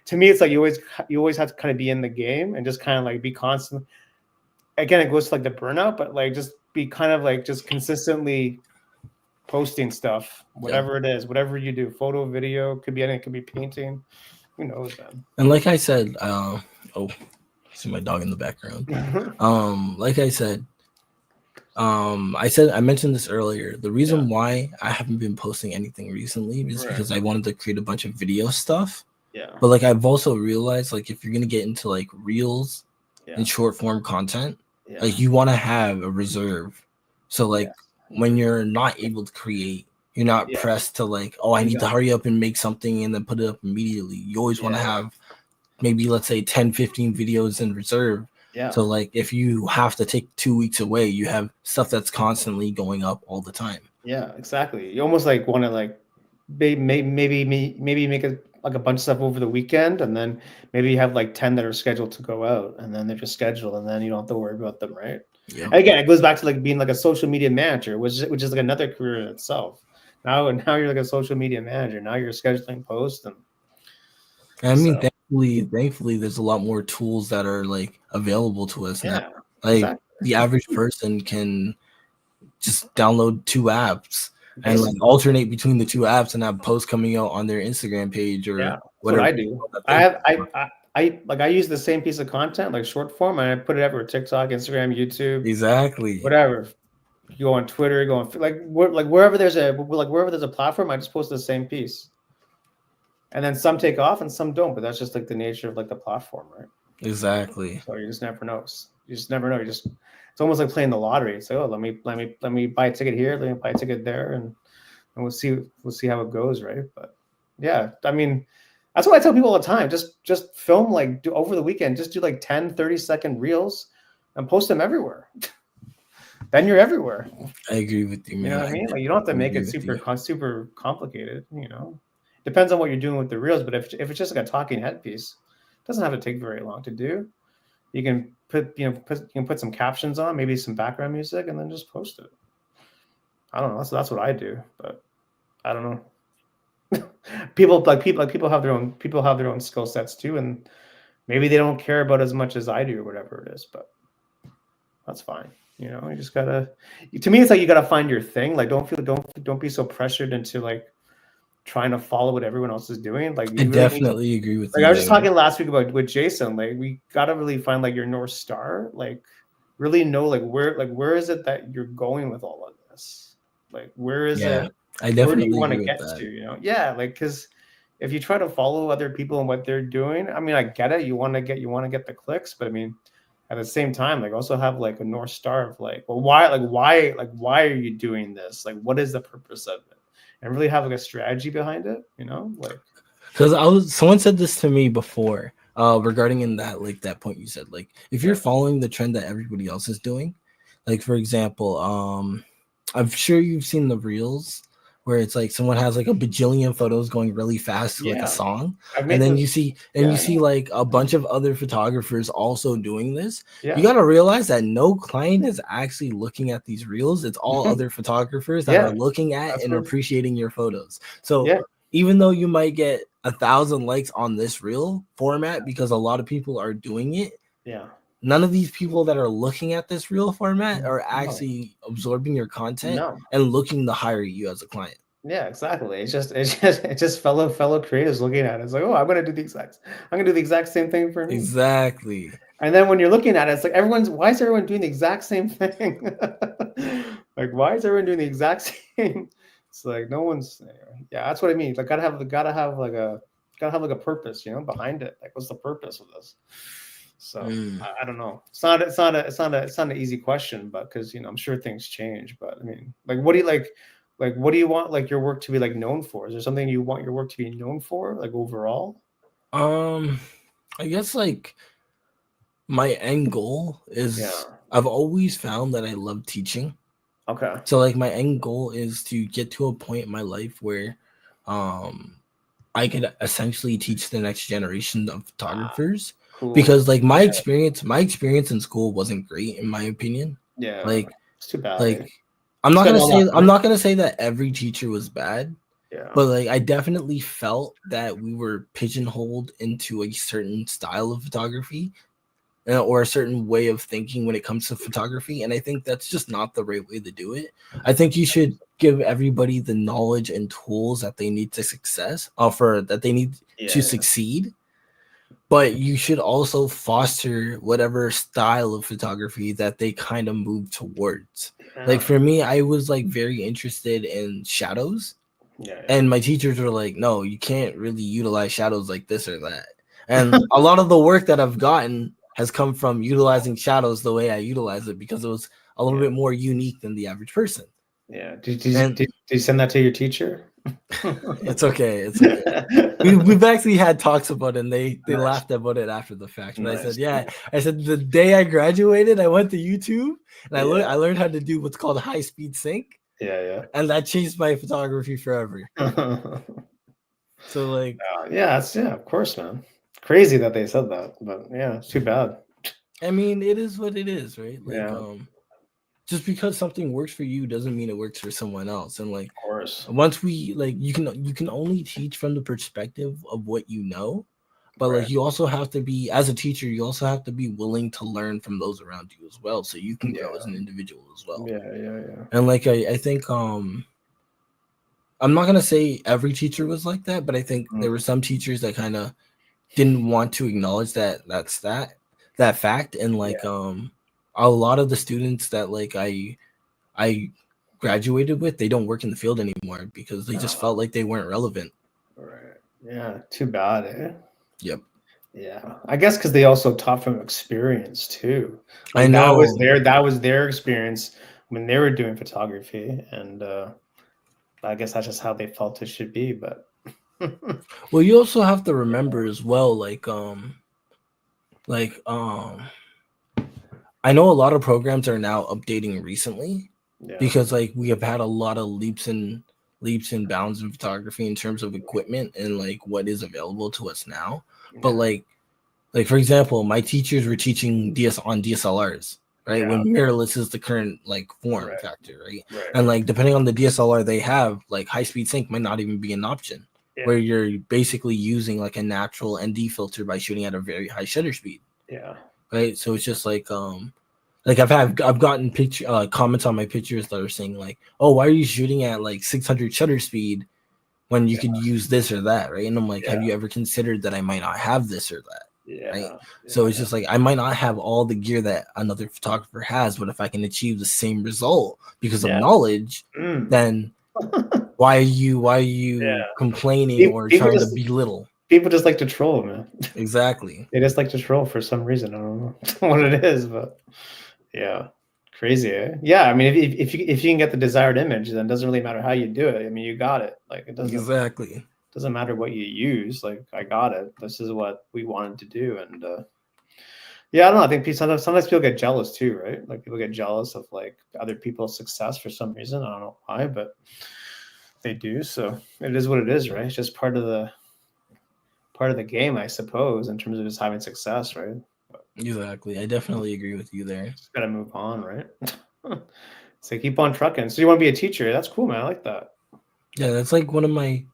to me, it's like you always have to kind of be in the game and just kind of like be constant. Again, it goes to like the burnout, but like just be kind of like just consistently posting stuff, whatever it is, whatever you do, photo, video, could be anything, could be painting. Who knows, man? And like I said, see my dog in the background. Like I said, I mentioned this earlier. The reason why I haven't been posting anything recently is because I wanted to create a bunch of video stuff. Yeah. But like I've also realized, like, if you're gonna get into like reels and short form content, like you want to have a reserve. So like when you're not able to create, you're not pressed to like, oh, I need to hurry up and make something and then put it up immediately. You always want to have maybe, let's say, 10, 15 videos in reserve. Yeah. So like if you have to take 2 weeks away, you have stuff that's constantly going up all the time. Yeah, exactly. You almost like want to like maybe make like a bunch of stuff over the weekend, and then maybe you have like 10 that are scheduled to go out, and then they're just scheduled, and then you don't have to worry about them, right? Yeah. Again, it goes back to like being like a social media manager, which is like another career in itself. Now you're like a social media manager. Now you're scheduling posts, and I mean, thankfully, there's a lot more tools that are like available to us now. Like the average person can just download 2 apps and like alternate between the 2 apps and have posts coming out on their Instagram page or whatever. What I do. I use the same piece of content, like short form, and I put it everywhere: TikTok, Instagram, YouTube, exactly, whatever. You go on Twitter, go on wherever there's a platform, I just post the same piece. And then some take off and some don't, but that's just like the nature of like the platform, right? Exactly. So you just never know. You just never know. It's almost like playing the lottery. It's like, oh, let me buy a ticket here, let me buy a ticket there, and we'll see how it goes, right? But yeah, I mean, that's what I tell people all the time. Just film, like, do over the weekend, just do like 10, 30-second reels and post them everywhere. Then you're everywhere. I agree with you, man. You know what I mean? Like, you don't have to make it super complicated, you know. Depends on what you're doing with the reels, but if it's just like a talking head piece, it doesn't have to take very long to do. You can put some captions on, maybe some background music, and then just post it. I don't know. That's what I do, but I don't know. people have their own skill sets too, and maybe they don't care about as much as I do or whatever it is, but that's fine. You know, you just gotta. To me, it's like you gotta find your thing. Like, don't be so pressured into like trying to follow what everyone else is doing. Like, I definitely agree with you. I was just talking last week about with Jason. Like, we gotta really find like your North Star. Like, really know where is it that you're going with all of this? Like, where is it? I definitely where do you want to get to? You know, like, because if you try to follow other people and what they're doing, I mean, I get it. You want to get the clicks, but I mean, at the same time, like, also have like a North Star of like, well, why are you doing this? Like, what is the purpose of it? And really have like a strategy behind it, you know, like. Because someone said this to me before, regarding in that, like, that point you said, like, if you're following the trend that everybody else is doing, like, for example, I'm sure you've seen the reels where it's like someone has like a bajillion photos going really fast to like a song, and then you see like a bunch of other photographers also doing this. You got to realize that no client is actually looking at these reels. It's all other photographers that are looking at and appreciating your photos. So even though you might get 1,000 likes on this reel format because a lot of people are doing it, none of these people that are looking at this reel format are actually absorbing your content and looking to hire you as a client. Yeah, exactly. It's just fellow creators looking at it. It's like, oh, I'm gonna do the exact same thing for me. Exactly. And then when you're looking at it, it's like why is everyone doing the exact same thing? Like, why is everyone doing the exact same? It's like no one's. Yeah, that's what I mean. Like, gotta have like a purpose, you know, behind it. Like, what's the purpose of this? So I don't know. It's not an easy question, but because, you know, I'm sure things change. But I mean, like, what do you like? Like, what do you want like your work to be like known for? Is there something you want your work to be known for, like, overall? I guess like my end goal is I've always found that I love teaching. Okay. So like my end goal is to get to a point in my life where I could essentially teach the next generation of photographers. Cool. Because like my experience in school wasn't great, in my opinion. Yeah. Like, it's too bad. Like, I'm not gonna say that every teacher was bad, Yeah. But like I definitely felt that we were pigeonholed into a certain style of photography or a certain way of thinking when it comes to photography. And I think that's just not the right way to do it. I think you should give everybody the knowledge and tools that they need to succeed. But you should also foster whatever style of photography that they kind of move towards. Yeah. Like for me, I was like very interested in shadows. Yeah. And my teachers were like, no, you can't really utilize shadows like this or that. And a lot of the work that I've gotten has come from utilizing shadows the way I utilize it, because it was a little bit more unique than the average person. Yeah. Did you send that to your teacher? It's okay. It's okay. We've actually had talks about it, and they laughed about it after the fact. But I said the day I graduated, I went to YouTube and I learned how to do what's called a high speed sync. Yeah. And that changed my photography forever. So like, of course, man. Crazy that they said that, but yeah, it's too bad. I mean, it is what it is, right? Like, just because something works for you doesn't mean it works for someone else. And like, of course, once we like, you can only teach from the perspective of what you know, but like, you also have to be, as a teacher, you also have to be willing to learn from those around you as well, so you can grow as an individual as well. Yeah. And like, I think, I'm not gonna say every teacher was like that, but I think there were some teachers that kind of didn't want to acknowledge that fact, and like, a lot of the students that like I graduated with, they don't work in the field anymore because they just felt like they weren't relevant. Right. Yeah. Too bad, eh? Yep. Yeah. I guess because they also taught from experience too. Like, I know that was their experience when they were doing photography, and I guess that's just how they felt it should be. But well, you also have to remember as well, like I know a lot of programs are now updating recently, because like we have had a lot of leaps and bounds in photography in terms of equipment and like what is available to us now. But like for example, my teachers were teaching on DSLRs, right? When mirrorless is the current like form factor, right? And like depending on the DSLR they have, like high speed sync might not even be an option, where you're basically using like a natural ND filter by shooting at a very high shutter speed. Yeah. Right. So it's just like I've gotten comments on my pictures that are saying like, oh, why are you shooting at like 600 shutter speed when you could use this or that, right? And I'm like, have you ever considered that I might not have this or that? Right. So it's just like, I might not have all the gear that another photographer has, but if I can achieve the same result because of knowledge, then why are you complaining or trying to belittle? People just like to troll, man. Exactly. They just like to troll for some reason. I don't know what it is, but yeah, crazy, eh? Yeah, I mean, if you can get the desired image, then it doesn't really matter how you do it. I mean, you got it. Like, it doesn't matter what you use. Like, I got it. This is what we wanted to do, and yeah, I don't know. I think sometimes people get jealous too, right? Like, people get jealous of like other people's success for some reason. I don't know why, but they do. So it is what it is, right? It's just part of the game, I suppose, in terms of just having success, right? Exactly. I definitely agree with you there. Just gotta move on, right? So keep on trucking. So you want to be a teacher? That's cool, man. I like that. Yeah, that's like one of my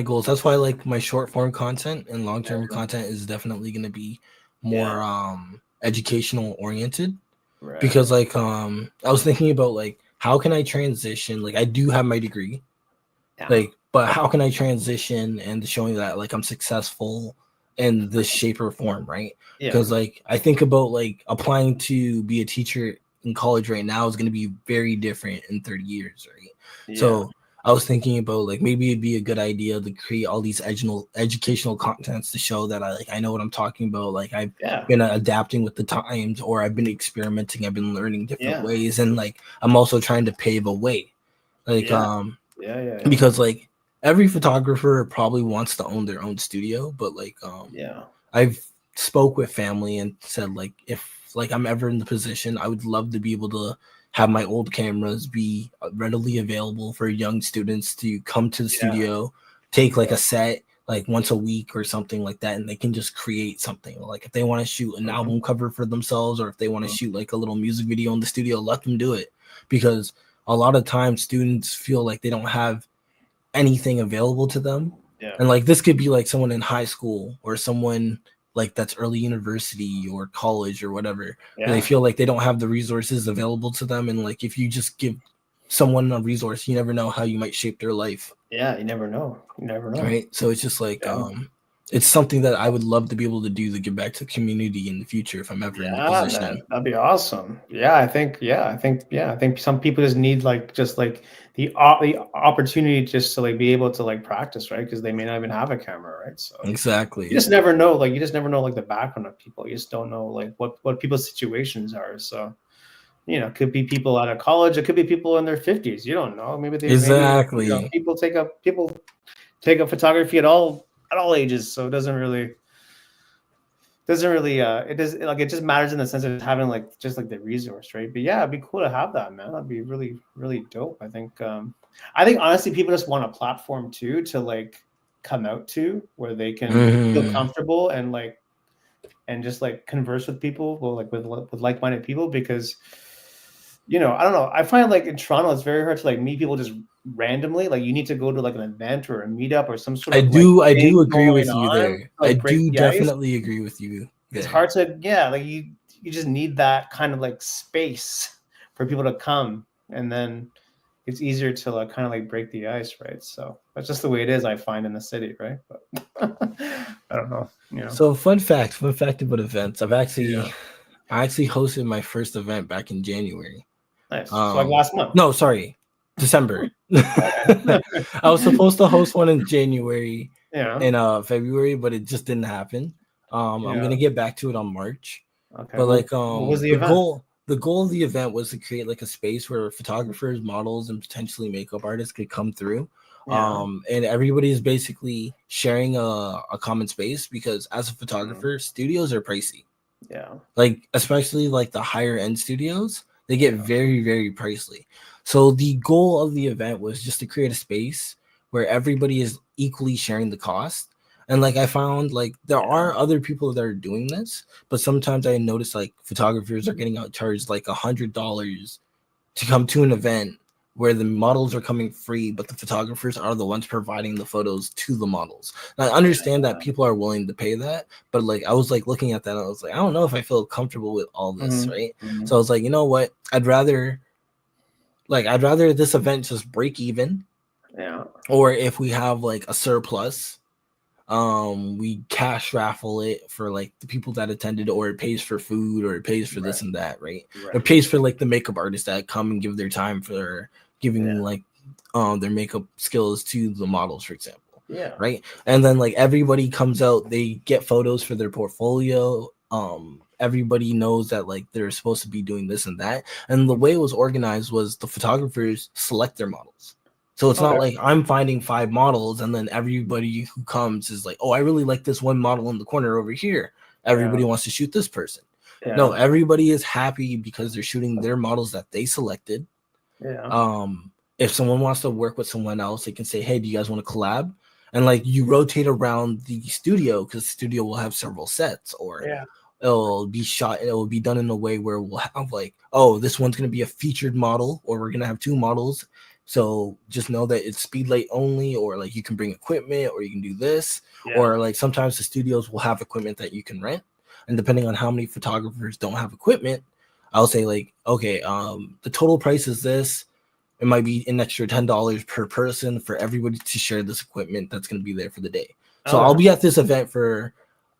goals. That's why I like my short form content and long term content is definitely going to be more educational oriented. Right. Because like I was thinking about like, how can I transition? Like, I do have my degree, like, but how can I transition and showing that like I'm successful in this shape or form, right? Because like I think about like applying to be a teacher in college right now is going to be very different in 30 years, right? So I was thinking about like, maybe it'd be a good idea to create all these educational contents to show that I know what I'm talking about. Like, I've been adapting with the times, or I've been experimenting, I've been learning different ways, and like I'm also trying to pave a way. Like because like every photographer probably wants to own their own studio, but like I've spoke with family and said like, if like I'm ever in the position, I would love to be able to have my old cameras be readily available for young students to come to the studio, take like a set like once a week or something like that, and they can just create something. Like if they want to shoot an album cover for themselves, or if they want to shoot like a little music video in the studio, let them do it. Because a lot of times students feel like they don't have anything available to them. Yeah. And like this could be like someone in high school or someone like that's early university or college or whatever. Yeah. They feel like they don't have the resources available to them. And like if you just give someone a resource, you never know how you might shape their life. Yeah, you never know. You never know. Right. So it's just like it's something that I would love to be able to do to give back to the community in the future if I'm ever in the position. Man, that'd be awesome. I think some people just need like the opportunity just to like be able to like practice, right? Because they may not even have a camera, right? So exactly. You just never know. Like you just never know like the background of people. You just don't know like what people's situations are. So it could be people out of college. It could be people in their 50s. You don't know. Maybe people take up photography at all ages. So it doesn't really it just matters in the sense of having like just like the resource, right? But yeah, it'd be cool to have that, man. That'd be really, really dope. I think honestly people just want a platform too to like come out to where they can feel comfortable and like and just like converse with people with like-minded people, because I don't know, I find like in Toronto it's very hard to like meet people just randomly. Like you need to go to like an event or a meetup or some sort of I do agree with you there. I do definitely agree with you. It's hard to like you just need that kind of like space for people to come, and then it's easier to like kind of like break the ice, right? So that's just the way it is, I find, in the city, right? But I don't know. So fun fact about events. I actually hosted my first event back in January. Nice. So like last month. No, sorry. December. I was supposed to host one in January in February, but it just didn't happen. I'm gonna get back to it on March. Okay. But like what was the goal of the event was to create like a space where photographers, models, and potentially makeup artists could come through. And everybody is basically sharing a common space, because as a photographer, studios are pricey. Yeah. Like especially like the higher end studios, they get very, very pricey. So the goal of the event was just to create a space where everybody is equally sharing the cost. And like I found like there are other people that are doing this, but sometimes I notice like photographers are getting charged like $100 to come to an event where the models are coming free, but the photographers are the ones providing the photos to the models. And I understand that people are willing to pay that, but like I was like looking at that and I was like, I don't know if I feel comfortable with all this, right? So I was like, you know what? I'd rather this event just break even. Yeah. Or if we have like a surplus, we cash raffle it for like the people that attended, or it pays for food, or it pays for this and that, right? It pays for like the makeup artists that come and give their time for giving like their makeup skills to the models, for example. Yeah. Right. And then like everybody comes out, they get photos for their portfolio. Everybody knows that like they're supposed to be doing this and that. And the way it was organized was the photographers select their models. So it's not like I'm finding 5 models and then everybody who comes is like, oh, I really like this one model in the corner over here. Everybody wants to shoot this person. Yeah. No, everybody is happy because they're shooting their models that they selected. Yeah. If someone wants to work with someone else, they can say, hey, do you guys want to collab? And like you rotate around the studio, because the studio will have several sets, or it'll be shot, it will be done in a way where we'll have like, oh, this one's going to be a featured model, or we're going to have 2 models. So just know that it's speed light only, or like you can bring equipment, or you can do this, or like sometimes the studios will have equipment that you can rent. And depending on how many photographers don't have equipment, I'll say like, okay, the total price is this. It might be an extra $10 per person for everybody to share this equipment that's going to be there for the day. So I'll be at this event for,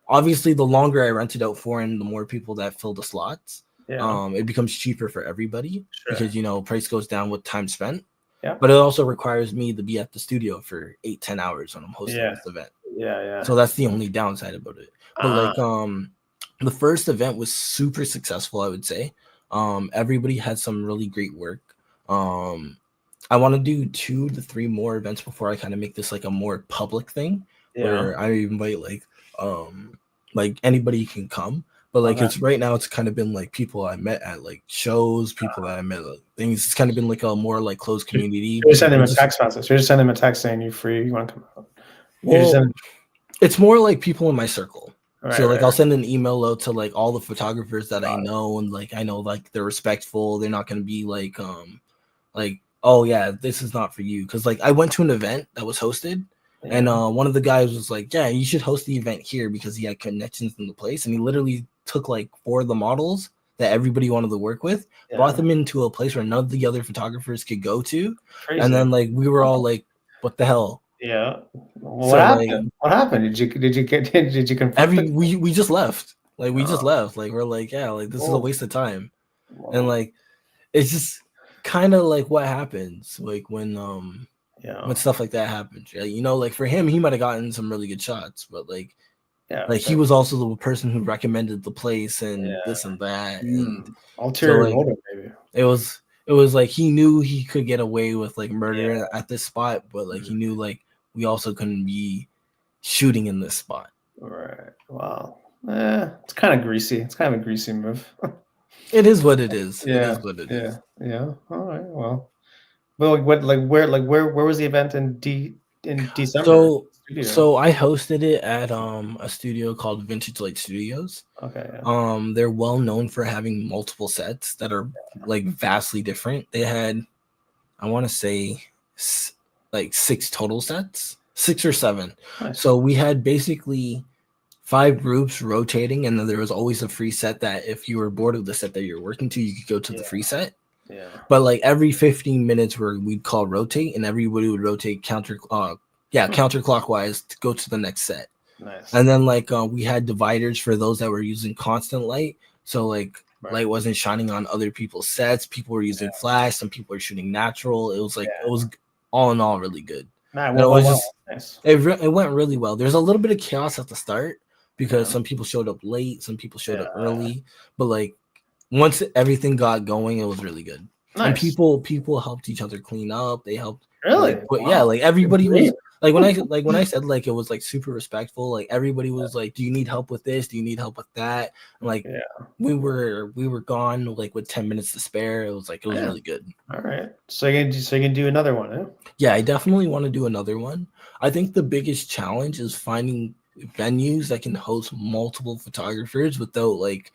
obviously, the longer I rent it out for and the more people that fill the slots, it becomes cheaper for everybody because, price goes down with time spent. Yeah. But it also requires me to be at the studio for 8-10 hours when I'm hosting this event. Yeah. So that's the only downside about it. But the first event was super successful, I would say. Everybody had some really great work. I want to do 2 to 3 more events before I kind of make this like a more public thing where I invite like anybody can come. But like it's right now, it's kind of been like people I met at like shows, people that I met at things. It's kind of been like a more like close community. You're sending them a text message. You're just sending them a text saying you're free. You want to come out. Well, it's more like people in my circle. So like I'll send an email out to like all the photographers that I know, and like I know like they're respectful. They're not going to be like oh yeah, this is not for you. Because like I went to an event that was hosted, and one of the guys was like, yeah, you should host the event here because he had connections in the place, and he literally took like 4 of the models that everybody wanted to work with, brought them into a place where none of the other photographers could go to. Crazy. And then like we were all like, what the hell? Yeah. What happened? What happened? Did you confront we just left. Like we just left. Like we're like, yeah, like this is a waste of time. And like it's just kind of like what happens like when stuff like that happens. Right? You know, like for him, he might have gotten some really good shots, but like like he was also the person who recommended the place and this and that. And ulterior motive, maybe. It was like he knew he could get away with like murder at this spot, but like he knew like we also couldn't be shooting in this spot. Right. Wow. It's kind of greasy. It's kind of a greasy move. It is what it is. Yeah. It is what it is. Yeah. All right. Well, where was the event in December? So I hosted it at a studio called Vintage Light Studios. Okay. Yeah. They're well known for having multiple sets that are like vastly different. They had, I want to say, like 6 total sets, 6 or 7. Nice. So we had basically 5 groups rotating, and then there was always a free set that if you were bored of the set that you're working to, you could go to the free set. Yeah. But like every 15 minutes we'd call rotate, and everybody would rotate counterclockwise to go to the next set. Nice. And then like we had dividers for those that were using constant light. So like light wasn't shining on other people's sets. People were using flash. Some people were shooting natural. It was like it was all in all really good. Nice. It went really well. There's a little bit of chaos at the start because some people showed up late, some people showed up early, but like once everything got going, it was really good. Nice. And people helped each other clean up. They helped. Really? But yeah, like everybody was like when I said like it was like super respectful. Like everybody was like, "Do you need help with this? Do you need help with that?" And like we were gone like with 10 minutes to spare. It was really good. All right, so you can do another one, huh? Yeah, I definitely want to do another one. I think the biggest challenge is finding venues that can host multiple photographers without like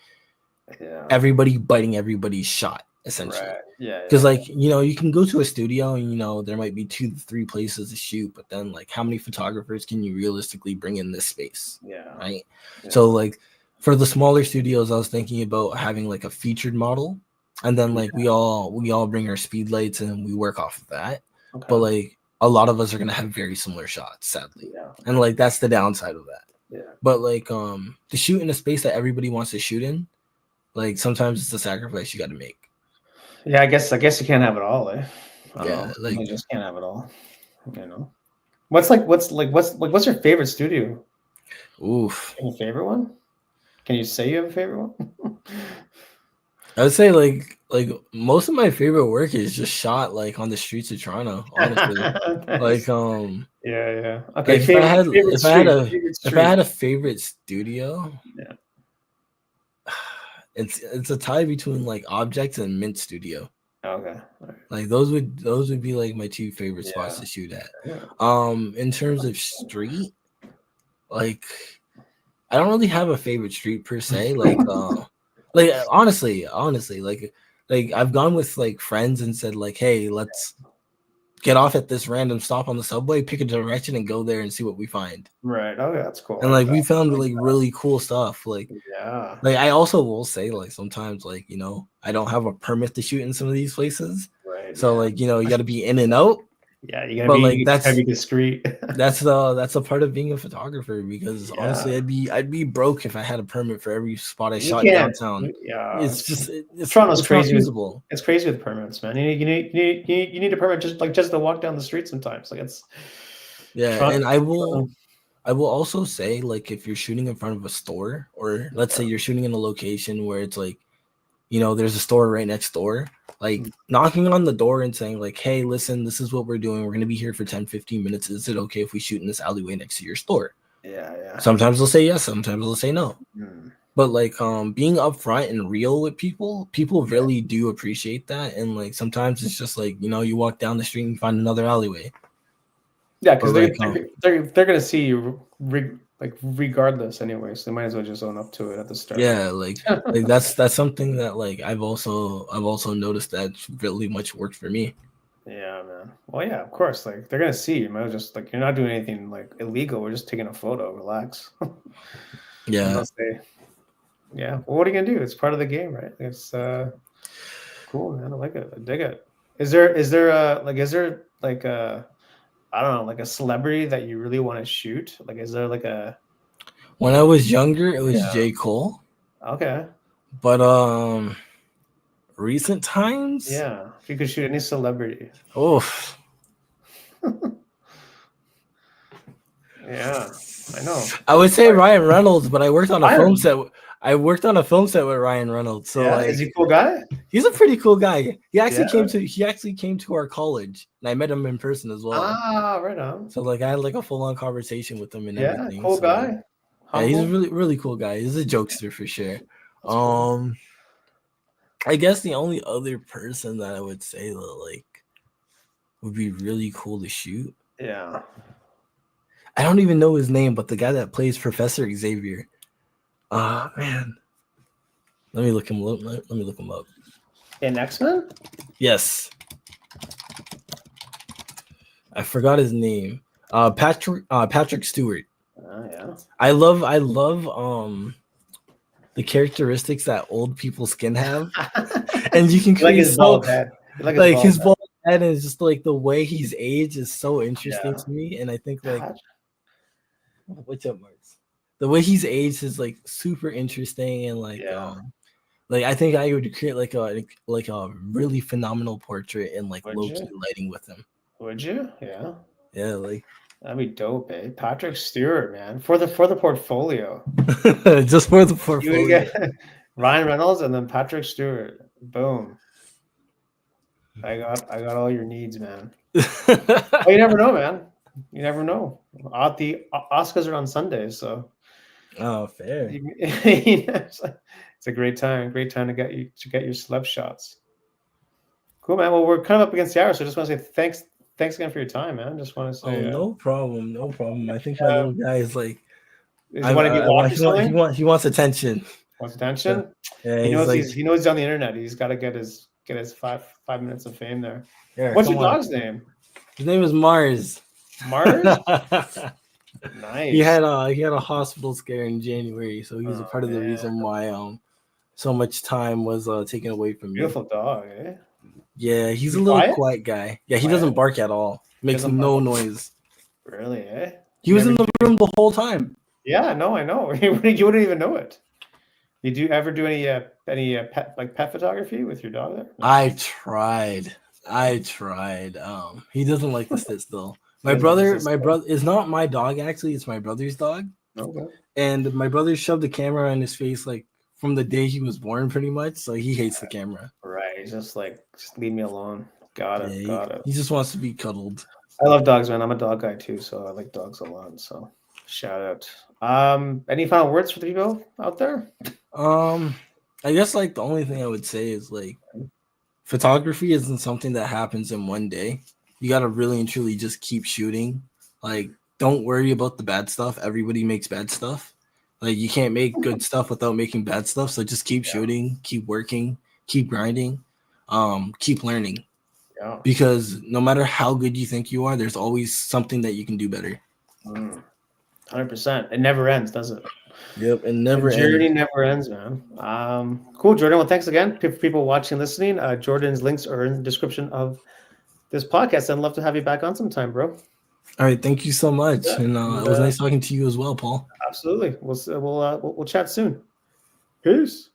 everybody biting everybody's shot, essentially. Right. Yeah. Because like, you know, you can go to a studio and, you know, there might be 2 to 3 places to shoot, but then like how many photographers can you realistically bring in this space? Yeah. Right. Yeah. So like for the smaller studios, I was thinking about having like a featured model, and then like we all bring our speed lights and we work off of that. Okay. But like a lot of us are gonna have very similar shots, sadly. Yeah. And like that's the downside of that. Yeah. But like to shoot in a space that everybody wants to shoot in, like sometimes it's a sacrifice you got to make. Yeah, I guess you can't have it all, eh? Like you just can't have it all. You know, what's your favorite studio? Oof. Any favorite one? Can you say you have a favorite one? I would say like most of my favorite work is just shot like on the streets of Toronto, honestly. Nice. Like yeah. Okay. Like if I had a favorite studio, it's a tie between like Objects and Mint Studio. Okay. Right. Like those would be like my 2 favorite spots to shoot at. Yeah. In terms of street, like I don't really have a favorite street per se. Like like honestly, like I've gone with like friends and said like, hey, let's get off at this random stop on the subway, pick a direction, and go there and see what we find. Right. Oh, yeah, that's cool. And like we found like really cool stuff. Like like I also will say like sometimes like, you know, I don't have a permit to shoot in some of these places. Right. So like, you know, you got to be in and out. Yeah, you gotta be discreet. that's a part of being a photographer, because honestly I'd be broke if I had a permit for every spot I shot downtown. Yeah, it's Toronto's crazy. It's crazy with permits, man. You need a permit just to walk down the street sometimes. Like it's and I will also say like if you're shooting in front of a store, or let's say you're shooting in a location where it's like, you know, there's a store right next door, like knocking on the door and saying like, hey, listen, this is what we're doing. We're going to be here for 10-15 minutes. Is it okay if we shoot in this alleyway next to your store? Yeah. Sometimes they'll say yes. Sometimes they'll say no. But like being upfront and real with people really do appreciate that. And like sometimes it's just like, you know, you walk down the street and find another alleyway. Yeah, because they're going to see you regardless anyway, so they might as well just own up to it at the start. Yeah, like that's something that like I've also noticed that's really much worked for me. Yeah, man. Well, yeah, of course. Like they're gonna see you, man. Just like you're not doing anything like illegal. We're just taking a photo. Relax. Yeah. Yeah. Well, what are you gonna do? It's part of the game, right? It's cool, man. I like it. I dig it. Is there like a I don't know, like a celebrity that you really want to shoot? Like, is there like a? When I was younger, it was J. Cole. Okay. But recent times, yeah. If you could shoot any celebrity. Oof. Yeah, I know. I would say Ryan Reynolds, but I worked on a film set. I worked on a film set with Ryan Reynolds. So yeah, is he a cool guy? He's a pretty cool guy. He actually came to our college, and I met him in person as well. Ah, right on. So like I had like a full on conversation with him and everything. Cool guy. Yeah, he's a really, really cool guy. He's a jokester for sure. Cool. I guess the only other person that I would say that like would be really cool to shoot. Yeah. I don't even know his name, but the guy that plays Professor Xavier. Oh man. Let me look him up. In X-Men? Yes. I forgot his name. Patrick Stewart. Yeah. I love the characteristics that old people's skin have. And you can create like his bald head. Like his bald head is just like the way he's aged is so interesting to me. And I think like what's up, Marks? The way he's aged is like super interesting and like I think I would create like a really phenomenal portrait and like low-key lighting with him. Would you? Yeah. Yeah, like that'd be dope, eh? Patrick Stewart, man. For the portfolio. Just for the portfolio. You would get Ryan Reynolds and then Patrick Stewart. Boom. I got all your needs, man. Well, you never know, man. You never know. The Oscars are on Sunday, so. Oh, fair. It's a great time to get your celeb shots. Cool, man. Well, we're kind of up against the hour, so I just want to say thanks again for your time, man. Just want to say no problem. I think my little guy is like he wants attention. Wants attention? Yeah, he knows he's on the internet. He's got to get his 5 minutes of fame there. Yeah, what's your dog's name? His name is Mars. Mars? Nice. He had a hospital scare in January, so he was a part of the reason why so much time was taken away from me. Beautiful dog, eh? Yeah, he's a little quiet guy. Yeah, he doesn't bark at all. Makes no noise. Really, eh? He was in the room the whole time. Yeah, no, I know. You wouldn't even know it. Did you ever do any pet photography with your dog there? No. I tried. He doesn't like to sit still. My brother is not my dog, actually. It's my brother's dog. Okay. And my brother shoved the camera in his face like from the day he was born, pretty much. So he hates the camera. Right. He's just like, just leave me alone. Got it. He just wants to be cuddled. I love dogs, man. I'm a dog guy too, so I like dogs a lot. So shout out. Any final words for the people out there? I guess like the only thing I would say is like photography isn't something that happens in one day. You got to really and truly just keep shooting. Like, don't worry about the bad stuff. Everybody makes bad stuff. Like, you can't make good stuff without making bad stuff. So just keep shooting, keep working, keep grinding, keep learning. Yeah. Because no matter how good you think you are, there's always something that you can do better. 100%. It never ends, does it? Yep, it never ends. The journey never ends, man. Cool, Jordan. Well, thanks again. People watching, listening. Jordan's links are in the description of this podcast. I'd love to have you back on sometime, bro. All right, thank you so much, and it was nice talking to you as well, Paul. Absolutely. We'll chat soon. Peace.